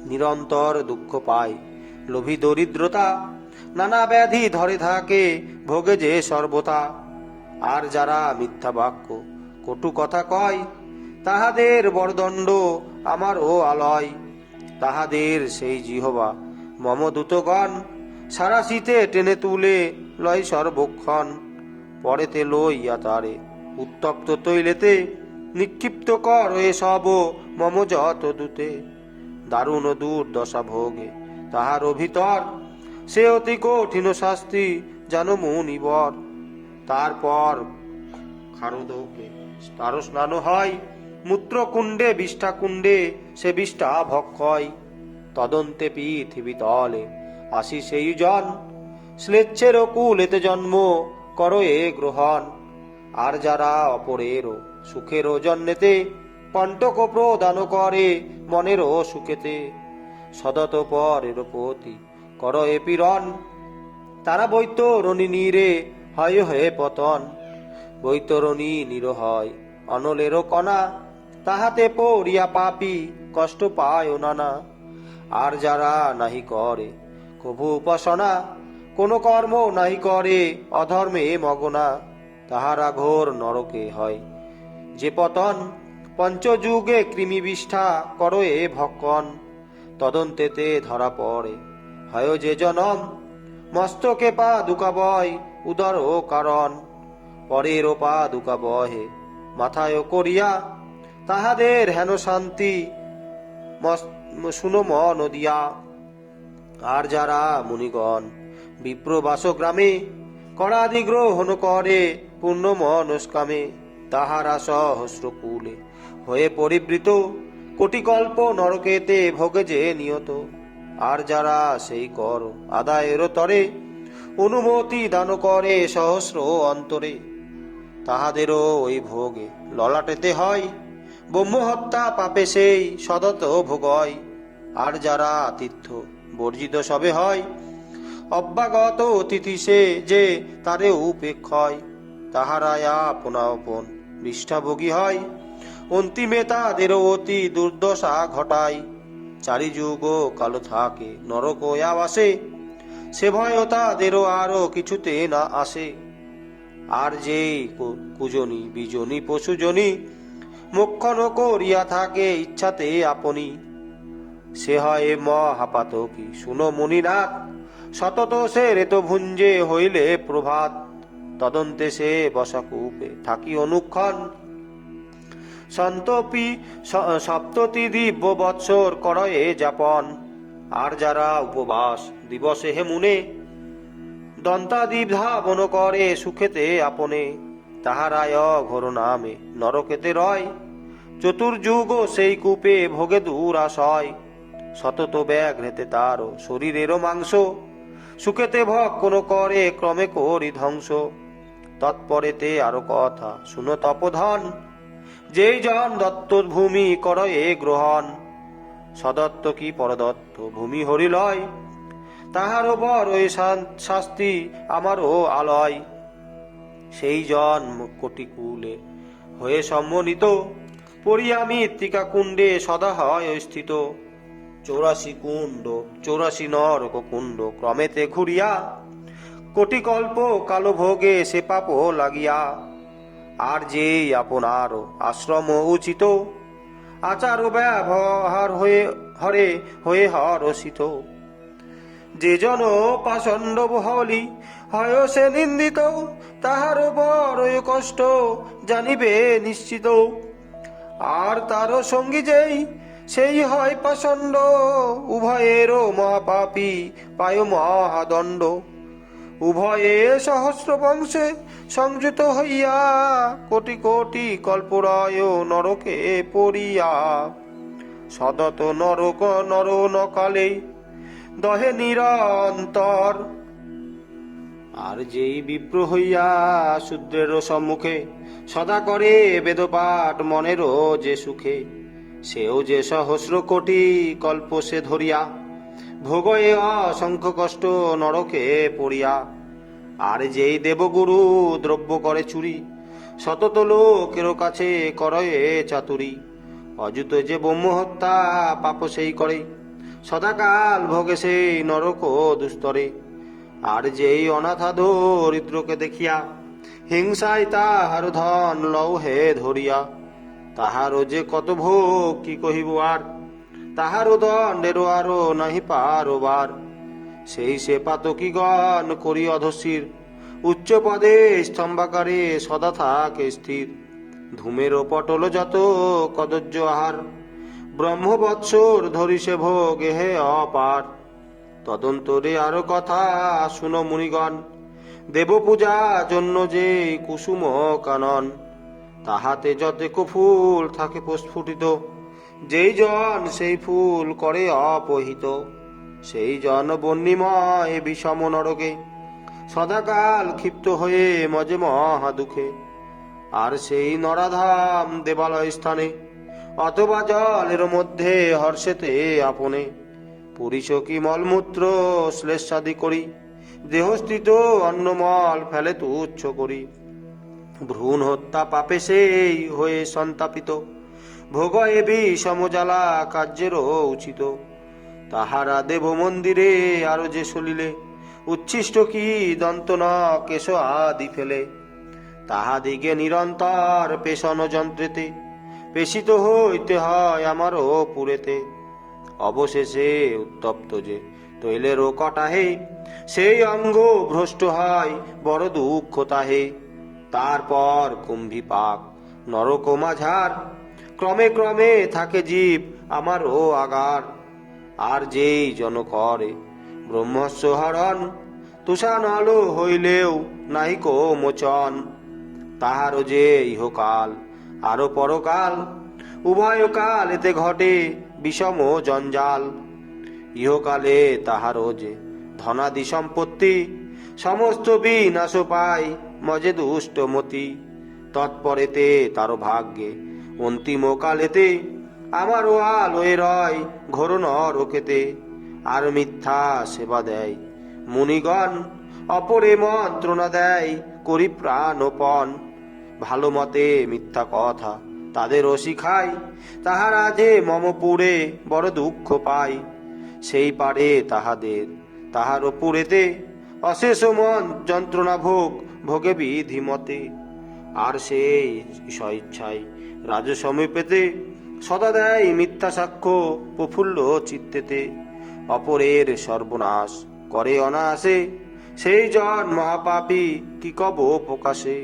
Speaker 1: নিরন্তর দুঃখ পায় লোভী দরিদ্রতা, নানা ব্যাধি ধরে থাকে ভোগে যে সর্বতা। আর যারা মিথ্যা বাক্য কটু কথা কয়, তাহাদের বরদণ্ড আমারও আলয়। তাহাদের সেই জিহবা মম দূতগণ, সারা শীতে টেনে তুলে লয় সর্বক্ষণ। পরেতে লইয়া তারে উত্তপ্ত তৈলেতে, নিক্ষিপ্ত কর এসব মম যত দূতে। দারুণ দুর্দশা ভোগে তাহার ভিতর, সে অতি কঠিন শাস্তি জানো মুনিবর। তারপর খারদকে তার স্নান হয়, মূত্রকুণ্ডে বিষ্ঠা কুণ্ডে সে বিষ্ঠা ভক্ষয়। তদন্তে পৃথিবী তলে আসি সেই জন, শ্লেচ্ছের কুলেতে জন্ম করো এ গ্রহণ। আর যারা অপরেরও সুখেরও জন্মেতে কণ্টক প্রদান করে মনেরও সুখেতে, সদত পরের প্রতি কর এ পীড়ন, তারা বৈতরণী নীরে হয় হয়ে পতন। বৈতরণী নীর হয় অনলেরও কণা, তাহাতে পড়িয়া পাপী কষ্ট পায় নানা। আর যারা নাহি করে কভু উপাসনা, কোন কর্ম নাহি করে অধর্মে মগনা, তাহারা ঘোর নরকে হয় যে পতন। পঞ্চযুগে কৃমি বিষ্ঠা করো এ ভক্ষণ, তদন্তেতে ধরা পড়ে হয় যে জনম। মস্তকে পা দুকা বয় উদর ও কারণ, পরের পা দুকা বহে মাথায় করিয়া, তাহাদের হেন শান্তি শুনো মন দিয়া। আর যারা মুনিগণ বিপ্রবাস গ্রামে করাদি গ্রহণ করে পূর্ণ মনস্কামে, তাহারা সহস্র কুলে হয়ে পরিবৃত কোটিকল্প নরকেতে ভোগে যে নিয়ত। আর যারা সেই কর আদায়ের তরে অনুমতি দান করে সহস্র অন্তরে, তাহাদেরও ওই ভোগে ললাটেতে হয় ব্রহ্মহত্যা পাপে সেই সদত ভোগয়। আর যারা তীর্থ বর্জিত সবে হয় অব্যাগত অতিথি সে যে তারে উপেক্ষয়, তাহারা আপনা আপন বিষ্ঠাভোগী হয়, অন্তিমে তাদেরও অতি দুর্দশা ঘটায়। চারিযুগ কালো থাকে নরক আবাসে, সে ভয় তাদেরও আরো কিছুতে না আসে। আর যে কুজনী বিজনী পশুজনী মুখ্যন করিয়া থাকে ইচ্ছাতে আপনি, সে হয় মহাপাতকী শুনো মুনিনাথ, সতত সে রেত ভুঞ্জে হইলে প্রভাত। তদন্তে সে বসাকূপে থাকি অনুক্ষণ, সন্তপি সপ্ততি দিব্য বৎসর করয়ে যাপন। আর যারা উপবাস দিবসে হে মুনে দন্তাদি ধাবন করে সুখেতে আপনে, তাহারায় ঘোর নামে নরকেতে রয়, চতুর্যুগ সেই কূপে ভোগে দুরাশয়। সতত ব্যাঘ্রেতে তারও শরীরেরও মাংস, সুখেতে ভক্ষণ করে ক্রমে করি ধ্বংস। তৎপরেতে আরো কথা শুনো তপধন, যেই জন দত্ত ভূমি করয়ে গ্রহণ, সদত্ত কি পরদত্ত ভূমি হরিলয়, তাহারও বড়ই শাস্তি আমারও আলয়। সেই জন কোটিকুলে হয়ে সম্মোহিত, পড়িয়া মৃত্তিকা কুণ্ডে সদা হয় স্থিত। 84 কুণ্ড 84 নরক কুণ্ড ক্রমেতে ঘুরিয়া, কোটিকল্প কালো ভোগে সে পাপ লাগিয়া। আর যেই আপনার আশ্রম উচিত, আচার ব্যবহার হয়ে হরে হয়ে হরসিত, যে জন পাষণ্ড বহলি হয় সে নিন্দিত, তাহার বড় কষ্ট জানিবে নিশ্চিত। আর তার সঙ্গী যেই সেই হয় পাষণ্ড, উভয়েরও মহাপাপী পায় মহাদণ্ড। উভয়ে সহস্র বংশে সংযুত হইয়া, কোটি কোটি কল্পরায় নরকে পড়িয়া। সদত নরক নর নকালে দহে নিরন্তর। আর যেই বিপ্র হইয়া শূদ্রের সম্মুখে সদা করে বেদপাঠ মনেরও যে সুখে, সেও যে সহস্র কোটি কল্প সে ধরিয়া, ভোগয়ে অসংখ্য কষ্ট নরকে পড়িয়া। আর যেই দেবগুরু দ্রব্য করে চুরি, সতত লোকের কাছে করয়ে চাতুরি, অযুত যে ব্রহ্মহত্যা পাপ সেই করে, সদাকাল ভোগে সেই নরক দুস্তরে। আর যেই অনাথা দরিদ্রকে দেখিয়া, হিংসায় তাহার ধন লৌহে ধরিয়া, তাহারও যে কত ভোগ কি কহিব আর, তাহারও দণ্ডেরও আরো নাহি পারবার। সেই সে পাতকীগণ করি অধস্যির, উচ্চ পদে স্তম্ভাকারে সদা থাকে স্থির। ধূমেরও পটল যত কদর্য আহার, ব্রহ্মবৎসর ধরি সে ভোগ হে অপার। তদন্তরে আরো কথা শুনো মুনিগণ, দেব পূজা জন্য যে কুসুম কানন, তাহাতে যতেক ফুল থাকে প্রস্ফুটিত, যেই জন সেই ফুল করে অপহিত, সেই জন বন্যিময় বিষম নরকে সদাকাল ক্ষিপ্ত হয়ে মজে মহা দুঃখে। আর সেই নরাধাম দেবালয় স্থানে অথবা জলের মধ্যে হর্ষেতে আপনে পুরিশকি মলমূত্র শ্লেষাদি করি দেহস্থিত অন্নমল ফেলে তুচ্ছ করি। ভ্রূণ হত্যা পাপে সেই হয়ে সন্তাপিত, ভোগ এবি সমজালা কার্যেরও উচিত। তাহারা দেব মন্দিরে আরো যে সলিলে উচ্ছিষ্ট কি দন্ত ন কেশ আদি ফেলে, তাহাদিগে নিরন্তর পেশন যন্ত্রেতে পেশিত হইতে হয় আমারও পুরেতে। অবশেষে উত্তপ্ত যে তৈলেরও কটাহে সেই অঙ্গ ভ্রষ্ট হয় বড় দুঃখ তাহে। তারপর কুম্ভীপাক নরক মাঝার ক্রমে ক্রমে থাকে জীব আমারও আগার। আর যেই জন করে ব্রহ্মস্ব হরণ তুষানল হইলেও নাহিক মোচন, তাহারও যে ইহকাল আরো পরকাল উভয় কাল এতে ঘটে বিষম জঞ্জাল। ইহকালে তাহারও যে ধনাদি সম্পত্তি সমস্ত বিনাশ পায় মজে দুষ্টমতি। তৎপরেতে তার ভাগ্যে অন্তিম কালেতে আমারও আলোয় রয় ঘোর নরকেতে। আর মিথ্যা সেবা দেয় মুনিগণ, অপরে মন্ত্রণা দেয় করি প্রাণপণ। ভালো মতে মিথ্যা কথা তাদেরও শিখায়, তাহারা যে মমপুরে বড় দুঃখ পায়। সেই পারে তাহাদের তাহার পুরেতে অশেষ মন যন্ত্রণা ভোগ ভোগে বিধিমতে। আর সেই স্বইচ্ছায় রাজ সমীপেতে সদা দেয় মিথ্যা সাক্ষ্য প্রফুল্ল চিত্তেতে। অপরের সর্বনাশ করে অনায়াসে সেই জন মহাপাপী কি কব প্রকাশে।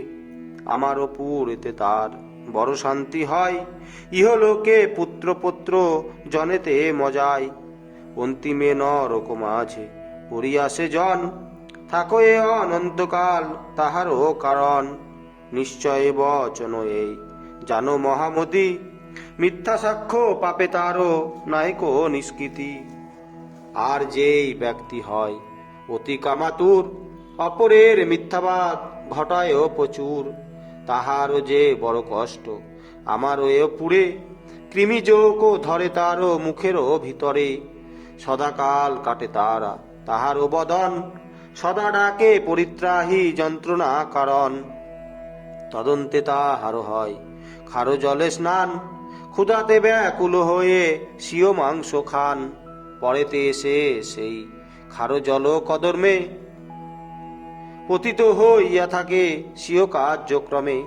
Speaker 1: আমার পুরেতে তার বড় শান্তি হয়, ইহলোকে পুত্র পুত্র জনেতে মজায়। অন্তিমে নরক মাঝে পড়িয়াছে জন, থাকো এ অনন্তকাল তাহারও কারণ। নিশ্চয় বচন এই জানো মহামতি, মিথ্যা সাক্ষ্য পাপে তারও নাইক নিষ্কৃতি। আর যেই ব্যক্তি হয় অতি কামাতুর, অপরের মিথ্যাবাদ ঘটায় প্রচুর, তাহারও যে বড় কষ্ট আমারও এ পুরে। কৃমিযোগ ধরে তারও মুখেরও ভিতরে, সদাকাল কাটে তারা তাহারও বদন, সদা ডাকে পরিত্রাহী যন্ত্রণা কারণ। তদন্তে তাহারও হয় খারো জলে স্নান, ক্ষুধাতে ব্যাকুল হয়ে সিও মাংস খান। পরেতে এসে সেই খারো জল কদর্মে পতিত হইয়া থাকে সিও কার্যক্রমে।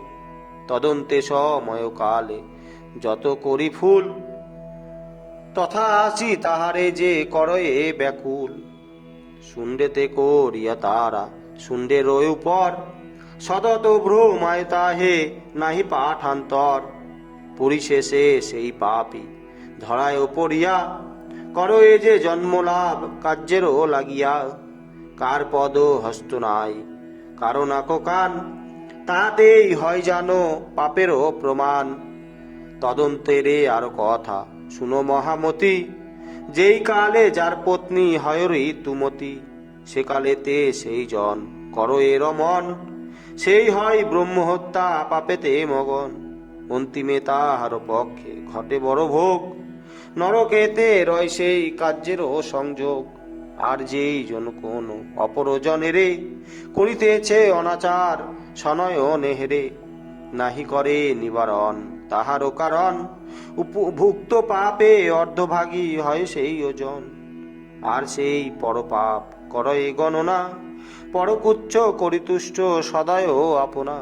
Speaker 1: তদন্তে সময় কালে যত করি ফুল, তথা আসি তাহারে যে করয়ে ব্যাকুল। শুন্ডেতে করিয়া তারা শুন্ডের উপর, সদত ভ্রমায় তাহে নাহি পাঠান্তর। পরিশেষে সেই পাপী ধরায় পড়িয়া করয়ে যে জন্মলাভ কার্যেরও লাগিয়া। কার পদ হস্ত নাই কারো নাকো কান, তাহাতেই হয় জানো পাপেরও প্রমাণ। তদন্তেরে আর কথা শুনো মহামতি, যেই কালে যার পত্নী হয় ঋতুমতি, সে কালেতে সেই জন করো এ রমন। সেই হয় ব্রহ্মহত্যা পাপেতে মগন, অন্তিমে তাহার পক্ষে ঘটে বড় ভোগ। নরকেতে রয় সেই কার্যেরও সংযোগ। আর যেই জন কোন অপরজনেরে করিতেছে অনাচার সনয়নে হেরে, নাহি করে নিবারণ তাহারও কারণ। ভুক্ত পাপে অর্ধভাগী হয় সেই ওজন। আর সেই পরপাপ করয়ে গণনা, পরকুচ্চ করিতুষ্ট সদয় আপনা।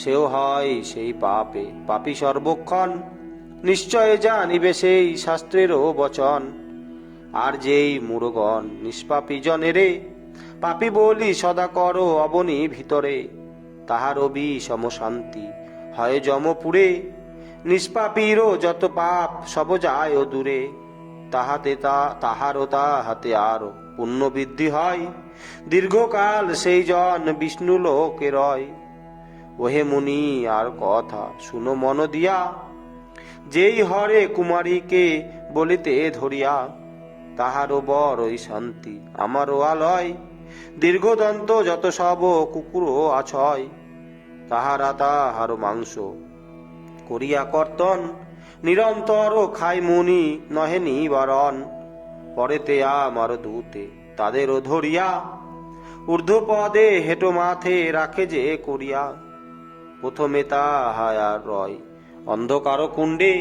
Speaker 1: সেও হয় সেই পাপে পাপী সর্বক্ষণ, নিশ্চয় জানিবে সেই শাস্ত্রেরও বচন। আর যেই মূঢ়গণ নিষ্পাপী জনেরে পাপী বলি সদা করো অবনি ভিতরে, তাহারও বিষম শান্তি হয় যমপুরে। নিষ্পাপীরও যত পাপ সব যায় দূরে, তাহারও তাহাতে আরো পুণ্য বৃদ্ধি হয়। দীর্ঘকাল সেই জন বিষ্ণু লোকে রয়। ওহে মুনি আর কথা শুনো মন দিয়া, যেই হরে কুমারীকে বলিতে ধরিয়া, তাহারও বড়ই শান্তি আমারও আলয়। দীর্ঘদন্ত যত সব কুকুরও আছয়, তাহারা তাহার মাংস করিয়া কর্তন। নিরন্তর খাই মুনি নহে নিবারণ, পরেতে আমার দূতে তাদেরও ধরিয়া, ঊর্ধ্বপদে হেঁটো মাথে রাখে যে করিয়া। প্রথমে তাহার রয় অন্ধকার কুণ্ডে,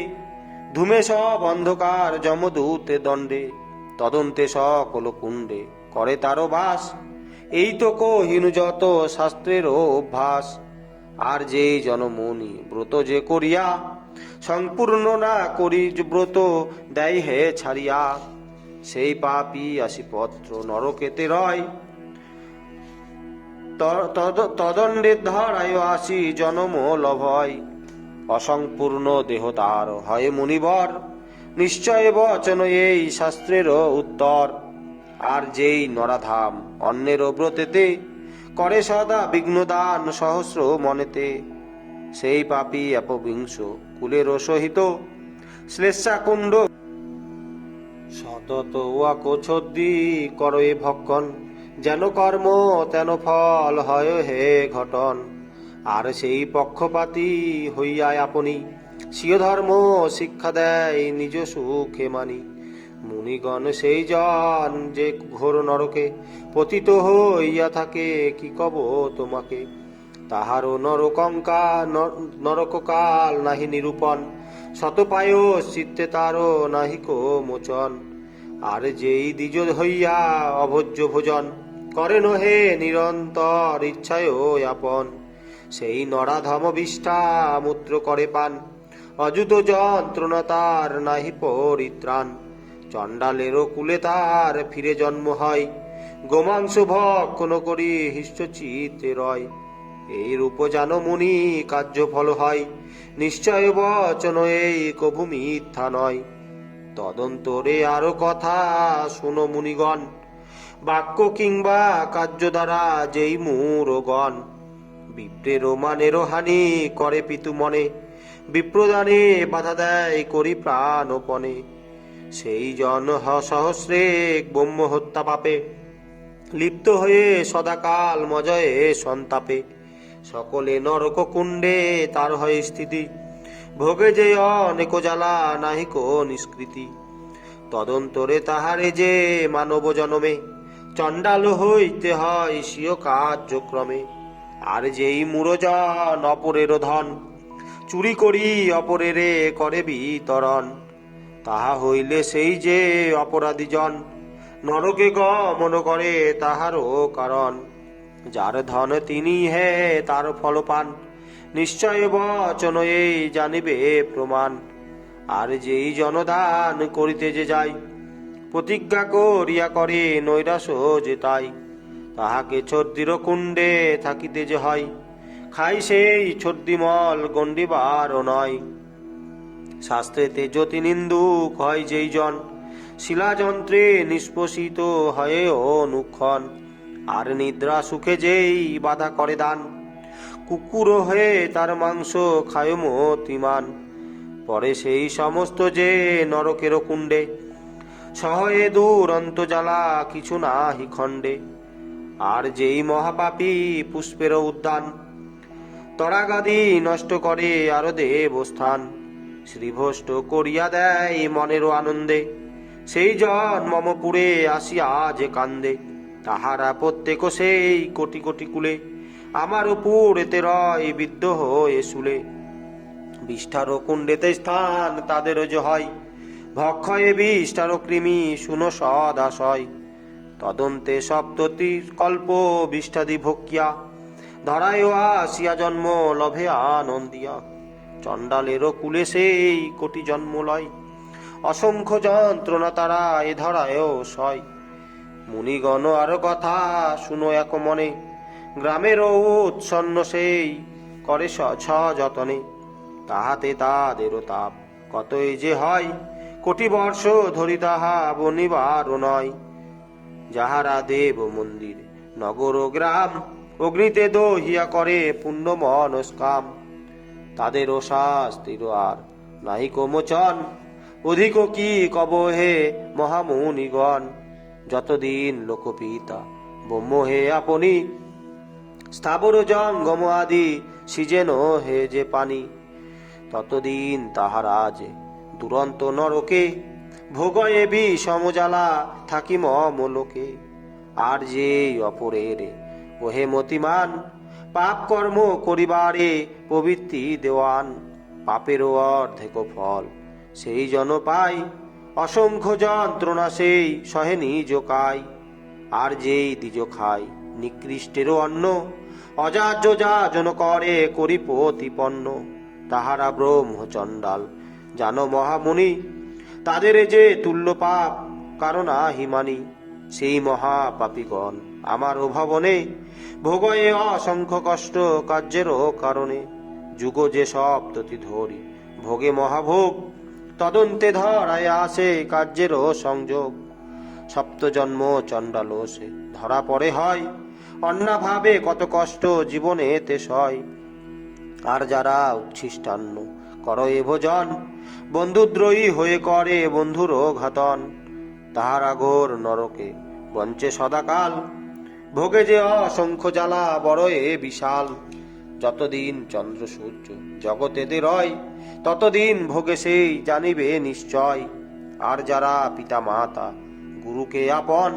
Speaker 1: ধূমে সব অন্ধকার যমদূতে দণ্ডে। তদন্তে সকল কুণ্ডে করে তারও বাস, এই তো কহিনু যত শাস্ত্রেরও অভ্যাস। আর যেই জনমুনি ব্রত যে করিয়া, সম্পূর্ণ না করি ব্রত দেয় হে ছাড়িয়া, সেই পাপী আসি পত্র নরকেতে রয়। তদণ্ডে ধরায় আসি জনম লভয়, অসম্পূর্ণ দেহ তার হয় মুনিবর। নিশ্চয় বচন এই শাস্ত্রের উত্তর, আর যেই নরাধাম অন্যের ব্রতেতে, করে সদা বিঘ্নদান সহস্র মনেতে, সেই পাপী অপবিংশ কুলের সহিত, শ্লেষাকুণ্ড সতত ওয়াকোছদ্দি করয়ে ভক্ষণ। যেন কর্ম তেন ফল হয় হে ঘটন, আর সেই পক্ষপাতী হইয়া আপনি, স্বীয় ধর্ম শিক্ষা দেয় নিজ সুখে মানি। মুনিগণ সেই জন যে ঘোর নরকে পতিত হইয়া থাকে, কি কব তোমাকে। তাহারও নরকঙ্কা নরককাল নাহি নিরূপণ, শতপায় চিত্তে তারও নাহিক মোচন। আর যেই দ্বিজ হইয়া অভোজ্য ভোজন, করে নহে নিরন্তর ইচ্ছায় আপন, সেই নরাধম বিষ্ঠা মূত্র করে পান। অযুত যন্ত্রণা তার নাহি পরিত্রাণ, চণ্ডালেরও কুলে তার ফিরে জন্ম হয়। গোমাংস ভক্ষণ করি হিষ্ট চিত্তে রয়, এই রূপ জানো মুনি কার্য ফল হয়। নিশ্চয় বচন এই কভু মিথ্যা নয়, তদন্তরে আরো কথা শুনো মুনিগণ। বাক্য কিংবা কার্য দ্বারা যেই মূরগণ, বিপ্রের মানেরও হানি করে পিতু মনে, বিপ্রদানে বাধা দেয় করি প্রাণপণে। সেই জন সহস্রে ব্রহ্ম হত্যা পাপে, লিপ্ত হয়ে সদাকাল মজয়ে সন্তাপে। সকলে নরক কুণ্ডে তার হয় স্থিতি, ভোগে যে অনেক জ্বালা নাহিক নিষ্কৃতি। তদন্তরে তাহারে যে মানব জনমে, চণ্ডাল হইতে হয় স্বীয় কার্যক্রমে। আর যেই মূঢ়জন অপরের ধন, চুরি করি অপরেরে করে বিতরণ, তাহা হইলে সেই যে অপরাধী জন, নরকে গমন করে তাহারও কারণ। যার ধন তিনি হে তার ফল পান, নিশ্চয় বচন এই জানিবে প্রমাণ। আর যেই জনদান করিতে যে যায়, প্রতিজ্ঞা করিয়া করে নৈরাশ যে তাই, তাহাকে ছর্দির কুণ্ডে থাকিতে যে হয়। খাই সেই ছর্দিমল গণ্ডিবার নয়, শাস্ত্রেতে জ্যোতি নিন্দুক হয় যেই জন, শিলাযন্ত্রে নিষ্পোষিত হয় অনুক্ষণ। আর নিদ্রা সুখে যেই বাধা করে দান, কুকুর হয়ে তার মাংস খায় মতিমান। পরে সেই সমস্ত যে নরকের কুণ্ডে, সহয়ে দুরন্ত জ্বালা কিছু নাহি খণ্ডে। আর যেই মহাপাপী পুষ্পের উদ্যান, তরাগাদি নষ্ট করে আর দেবস্থান, শ্রীভষ্ট করিয়া দেয় মনের আনন্দে, সেই জন মমপুরে আসিয়া যে কান্দে। তাহারা প্রত্যেক সেই কোটি কোটি কুলে, আমার পুরেতে রয় বিদ্ধ হয়ে শুলে। বিষ্ঠার কুণ্ডেতে স্থান তাদেরও যে হয়, ভক্ষয়ে বিষ্ঠার কৃমি শুনো সদাশয়। তদন্তে সপ্ততি কল্প বিষ্ঠাদি ভক্ষিয়া, ধরায় আসিয়া জন্ম লভে আনন্দিয়া। চণ্ডালেরও কুলে সেই কোটি জন্ম লয়, অসংখ্য যন্ত্রণা তারা এ ধরায় সয়। মুনিগণ আরো কথা শুনো এক মনে, গ্রামের উৎসন্ন সেই করে সযতনে। তাহাতে তাদেরও তাপ কতই যে হয়, কোটি বর্ষ ধরি তাহা বনিবার নয়। যাহারা দেব মন্দির নগর গ্রাম, অগ্নিতে দহিয়া করে পুণ্য মনস্কাম, তাদেরও শাস্তির আর নাহি কোমোচন, অধিক কি কব হে মহামুনিগণ। যতদিন লোকপিতা ব্রহ্ম হে আপনি, স্থাবর জঙ্গম আদি সিজেন হে যে পানি। ততদিন তাহারা যে দুরন্ত নরকে, ভোগয়ে বিষমজ্বালা থাকি মমলোকে। আর যে অপরের ওহে মতিমান, পাপ কর্ম করিবারে প্রবৃত্তি দেওয়ান। পাপেরও অর্ধেক ফল সেই জন পাই, অসংখ্য যন্ত্রণা সেই সহে নিজ কায়। আর যেই দ্বিজ খায় নিকৃষ্টেরও অন্ন, অযাজ্য যাজন করে করি প্রতিপন্ন। তাহারা ব্রহ্মচণ্ডাল জানো মহামুনি, তাদের যে তুল্য পাপ কারণ হিমানি। সেই মহাপাপীগণ আমার ভবনে, ভোগয়ে অসংখ্য কষ্ট কার্যেরও কারণে। যুগ যে সপ্ততি ধরি ভোগে মহাভোগ, তদন্তে ধরায় আসে কার্যেরও সংযোগ। সপ্ত জন্ম চণ্ডাল সে ধরা পড়ে হয়, অন্নাভাবে কত কষ্ট জীবনে তে সয়। আর যারা উচ্ছিষ্টান্ন কর এ ভোজন, বন্ধুদ্রোহী হয়ে করে বন্ধুরও ঘাতন। তাহারা ঘোর নরকে বঞ্চে সদাকাল, ভোগে যে অসংখ্য জ্বালা বড় এ বিশাল। যতদিন চন্দ্র সূর্য জগতেতে রয়, ততদিন ভোগে সেই জানিবে নিশ্চয়। আর যারা পিতা মাতা গুরুকে আপন,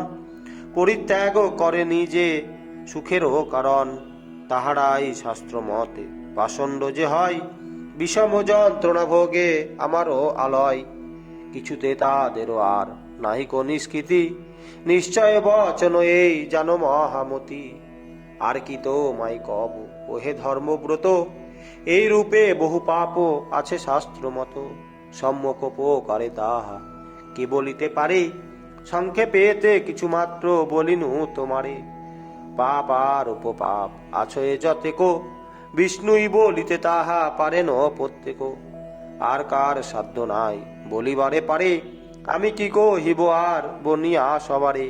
Speaker 1: পরিত্যাগ করে নিজে সুখেরও কারণ। তাহারাই শাস্ত্র মতে পাষণ্ড যে হয়, বিষম যন্ত্রণা ভোগে আমারও আলয়। কিছুতে তাদেরও আর নাহিক নিষ্কৃতি, নিশ্চয় বচন এই জানো মহামতি। আর কি তো মাই কব ওহে ধর্মব্রত, এই রূপে বহু পাপ আছে শাস্ত্র মত। সম্মুখ উপকারে তাহা কে বলিতে পারে, সংক্ষেপেতে কিছু মাত্র বলিনু তোমারে। পাপ আর উপপাপ আছো এ যতেক, বিষ্ণুই বলিতে তাহা পারেন প্রত্যেক। আর কার সাধ্য নাই বলিবারে পারে, আমি কি কহিব আর বনিয়া সবারে।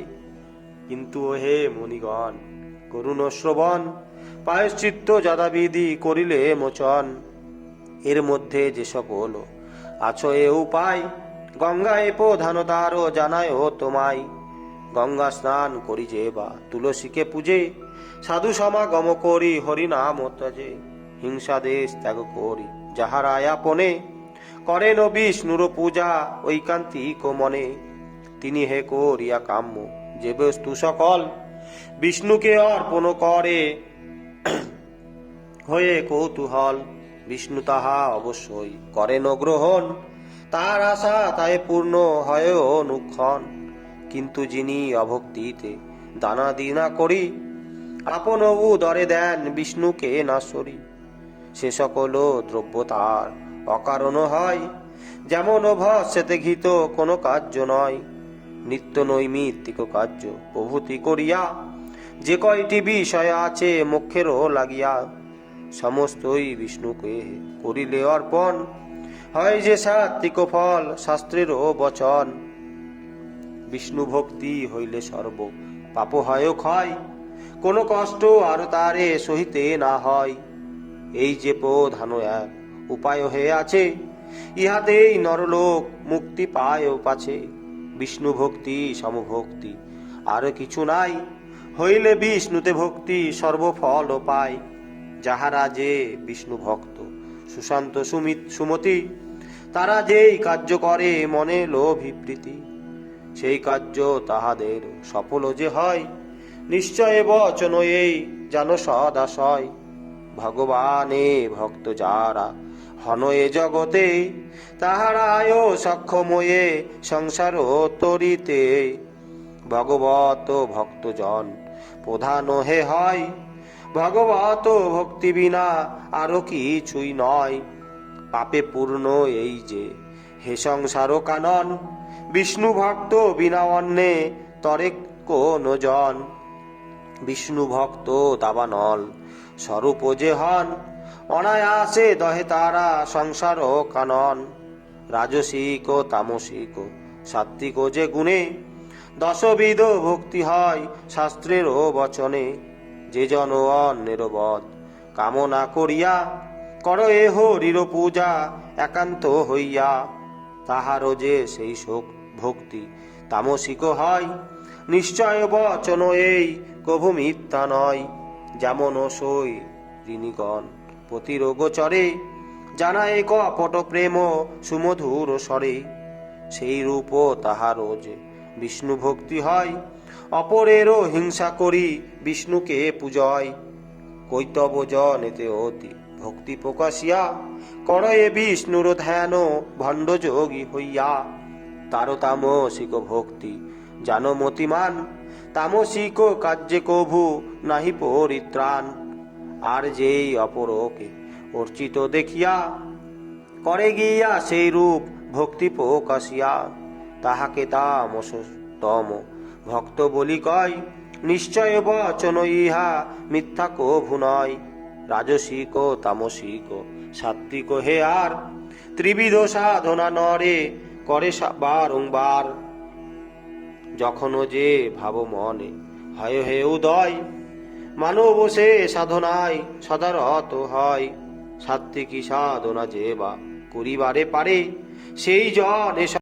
Speaker 1: কিন্তু হে মুনিগণ করুণ শ্রবণ, প্রায়শ্চিত্ত যথাবিধি করিলে মোচন। এর মধ্যে যে সকল আছো এ উপায়, গঙ্গায় প্রধান তারও জানায় তোমায়। গঙ্গা স্নান করি যে বা তুলসীকে পূজে, সাধু সমাগম করি হরিনাম ত্যাজে। হিংসা দেশ ত্যাগ করি যাহারা আপনে, করেন বিষ্ণুর পূজা ঐকান্তিক মনে। তিনি হে করিয়া কাম্য যে বস্তু সকল, বিষ্ণুকে অর্পণ করে হয়ে কৌতূহল। বিষ্ণু তাহা অবশ্যই করেন গ্রহণ, তার আশা তাই পূর্ণ হয় অনুক্ষণ। কিন্তু যিনি অভক্তিতে দানা দিনা করি, আপন উদরে দেন বিষ্ণুকে না সরি। সে সকল দ্রব্য তার অকারণ হয়, যেমন ভস্যেতে ঘিত কোনো কার্য নয়। নিত্য নৈমিত্তিক কার্য প্রভূতি করিয়া, যে কয়টি বিষয় আছে মোক্ষেরও লাগিয়া। সমস্তই বিষ্ণুকে করিলে অর্পণ, হয় যে সাত্বিক ফল শাস্ত্রেরও বচন। বিষ্ণু ভক্তি হইলে সর্ব পাপ হয় ক্ষয়, কোনো কষ্ট আর তারে সহিতে না হয়। এই যে প্রধান এক উপায় হে আছে, ইহাতেই নরলোক মুক্তি পায় পাছে। বিষ্ণু ভক্তি সমভক্তি আর কিছু নাই, হইলে বিষ্ণুতে ভক্তি সর্বফল পায়। যাহারা যে বিষ্ণু ভক্ত সুশান্ত সুমতি, তারা যেই কার্য করে মনে লোভিপ্রীতি, সেই কার্য তাহাদের সফল যে হয়। নিশ্চয় বচন এই জানো সদাশয়। ভগবানে ভক্ত যারা হন এ জগতে, তাহারায় সক্ষময়ে সংসার তরিতে। ভগবত ভক্তজন প্রধান হে হয়, ভগবত ভক্তি বিনা আরো কিছুই নয়। পাপে পূর্ণ এই যে হে সংসার কানন, বিষ্ণু ভক্ত বিনা অন্যে তরে কোন জন। বিষ্ণু ভক্ত দাবানল স্বরূপ যে হন, অনায়াসে দহে তারা সংসার কানন। রাজসিক তামসিক সাত্বিক যে গুণে, দশবিধ ভক্তি হয় শাস্ত্রের বচনে। যে জন অন্যের বধ কামনা করিয়া, কর এ হরির পূজা একান্ত হইয়া, তাহারও যে সেই শোক ভক্তি তামসিক হয়। নিশ্চয় বচন এই কভু মিথ্যা নয়, যেমন সই ঋণীগণ প্রতিরোগচরে, জানায় কপট প্রেম সুমধুর স্বরে। সেই রূপ তাহারও যে বিষ্ণু ভক্তি হয়, অপরেরও হিংসা করি বিষ্ণুকে পূজয়। কৈতব জনেতে অতি ভক্তি প্রকাশিয়া, করয়ে বিষ্ণুর ধ্যান ভণ্ড যোগী হইয়া। তার তামসিক ভক্তি জানো মতিমান, তামসিক কার্যে কভু নাহি পরিত্রাণ। আর যেই অপরকে অর্চিত দেখিয়া, করে গিয়া সেই রূপ ভক্তি প্রকাশিয়া, তাহাকে তামসতম ভক্ত বলি কয়। নিশ্চয় বচন ইহা মিথ্যা কভু নয়। রাজসিক তামসিক সাত্বিক হে আর, ত্রিবিধ সাধনা নরে করে বারংবার। যখন যে ভাব মনে হয় হে উদয়, মানব সে সাধনায় সদারত হয়। সাত্বিকী সাধনা যে বা করিবারে পারে, সেই জন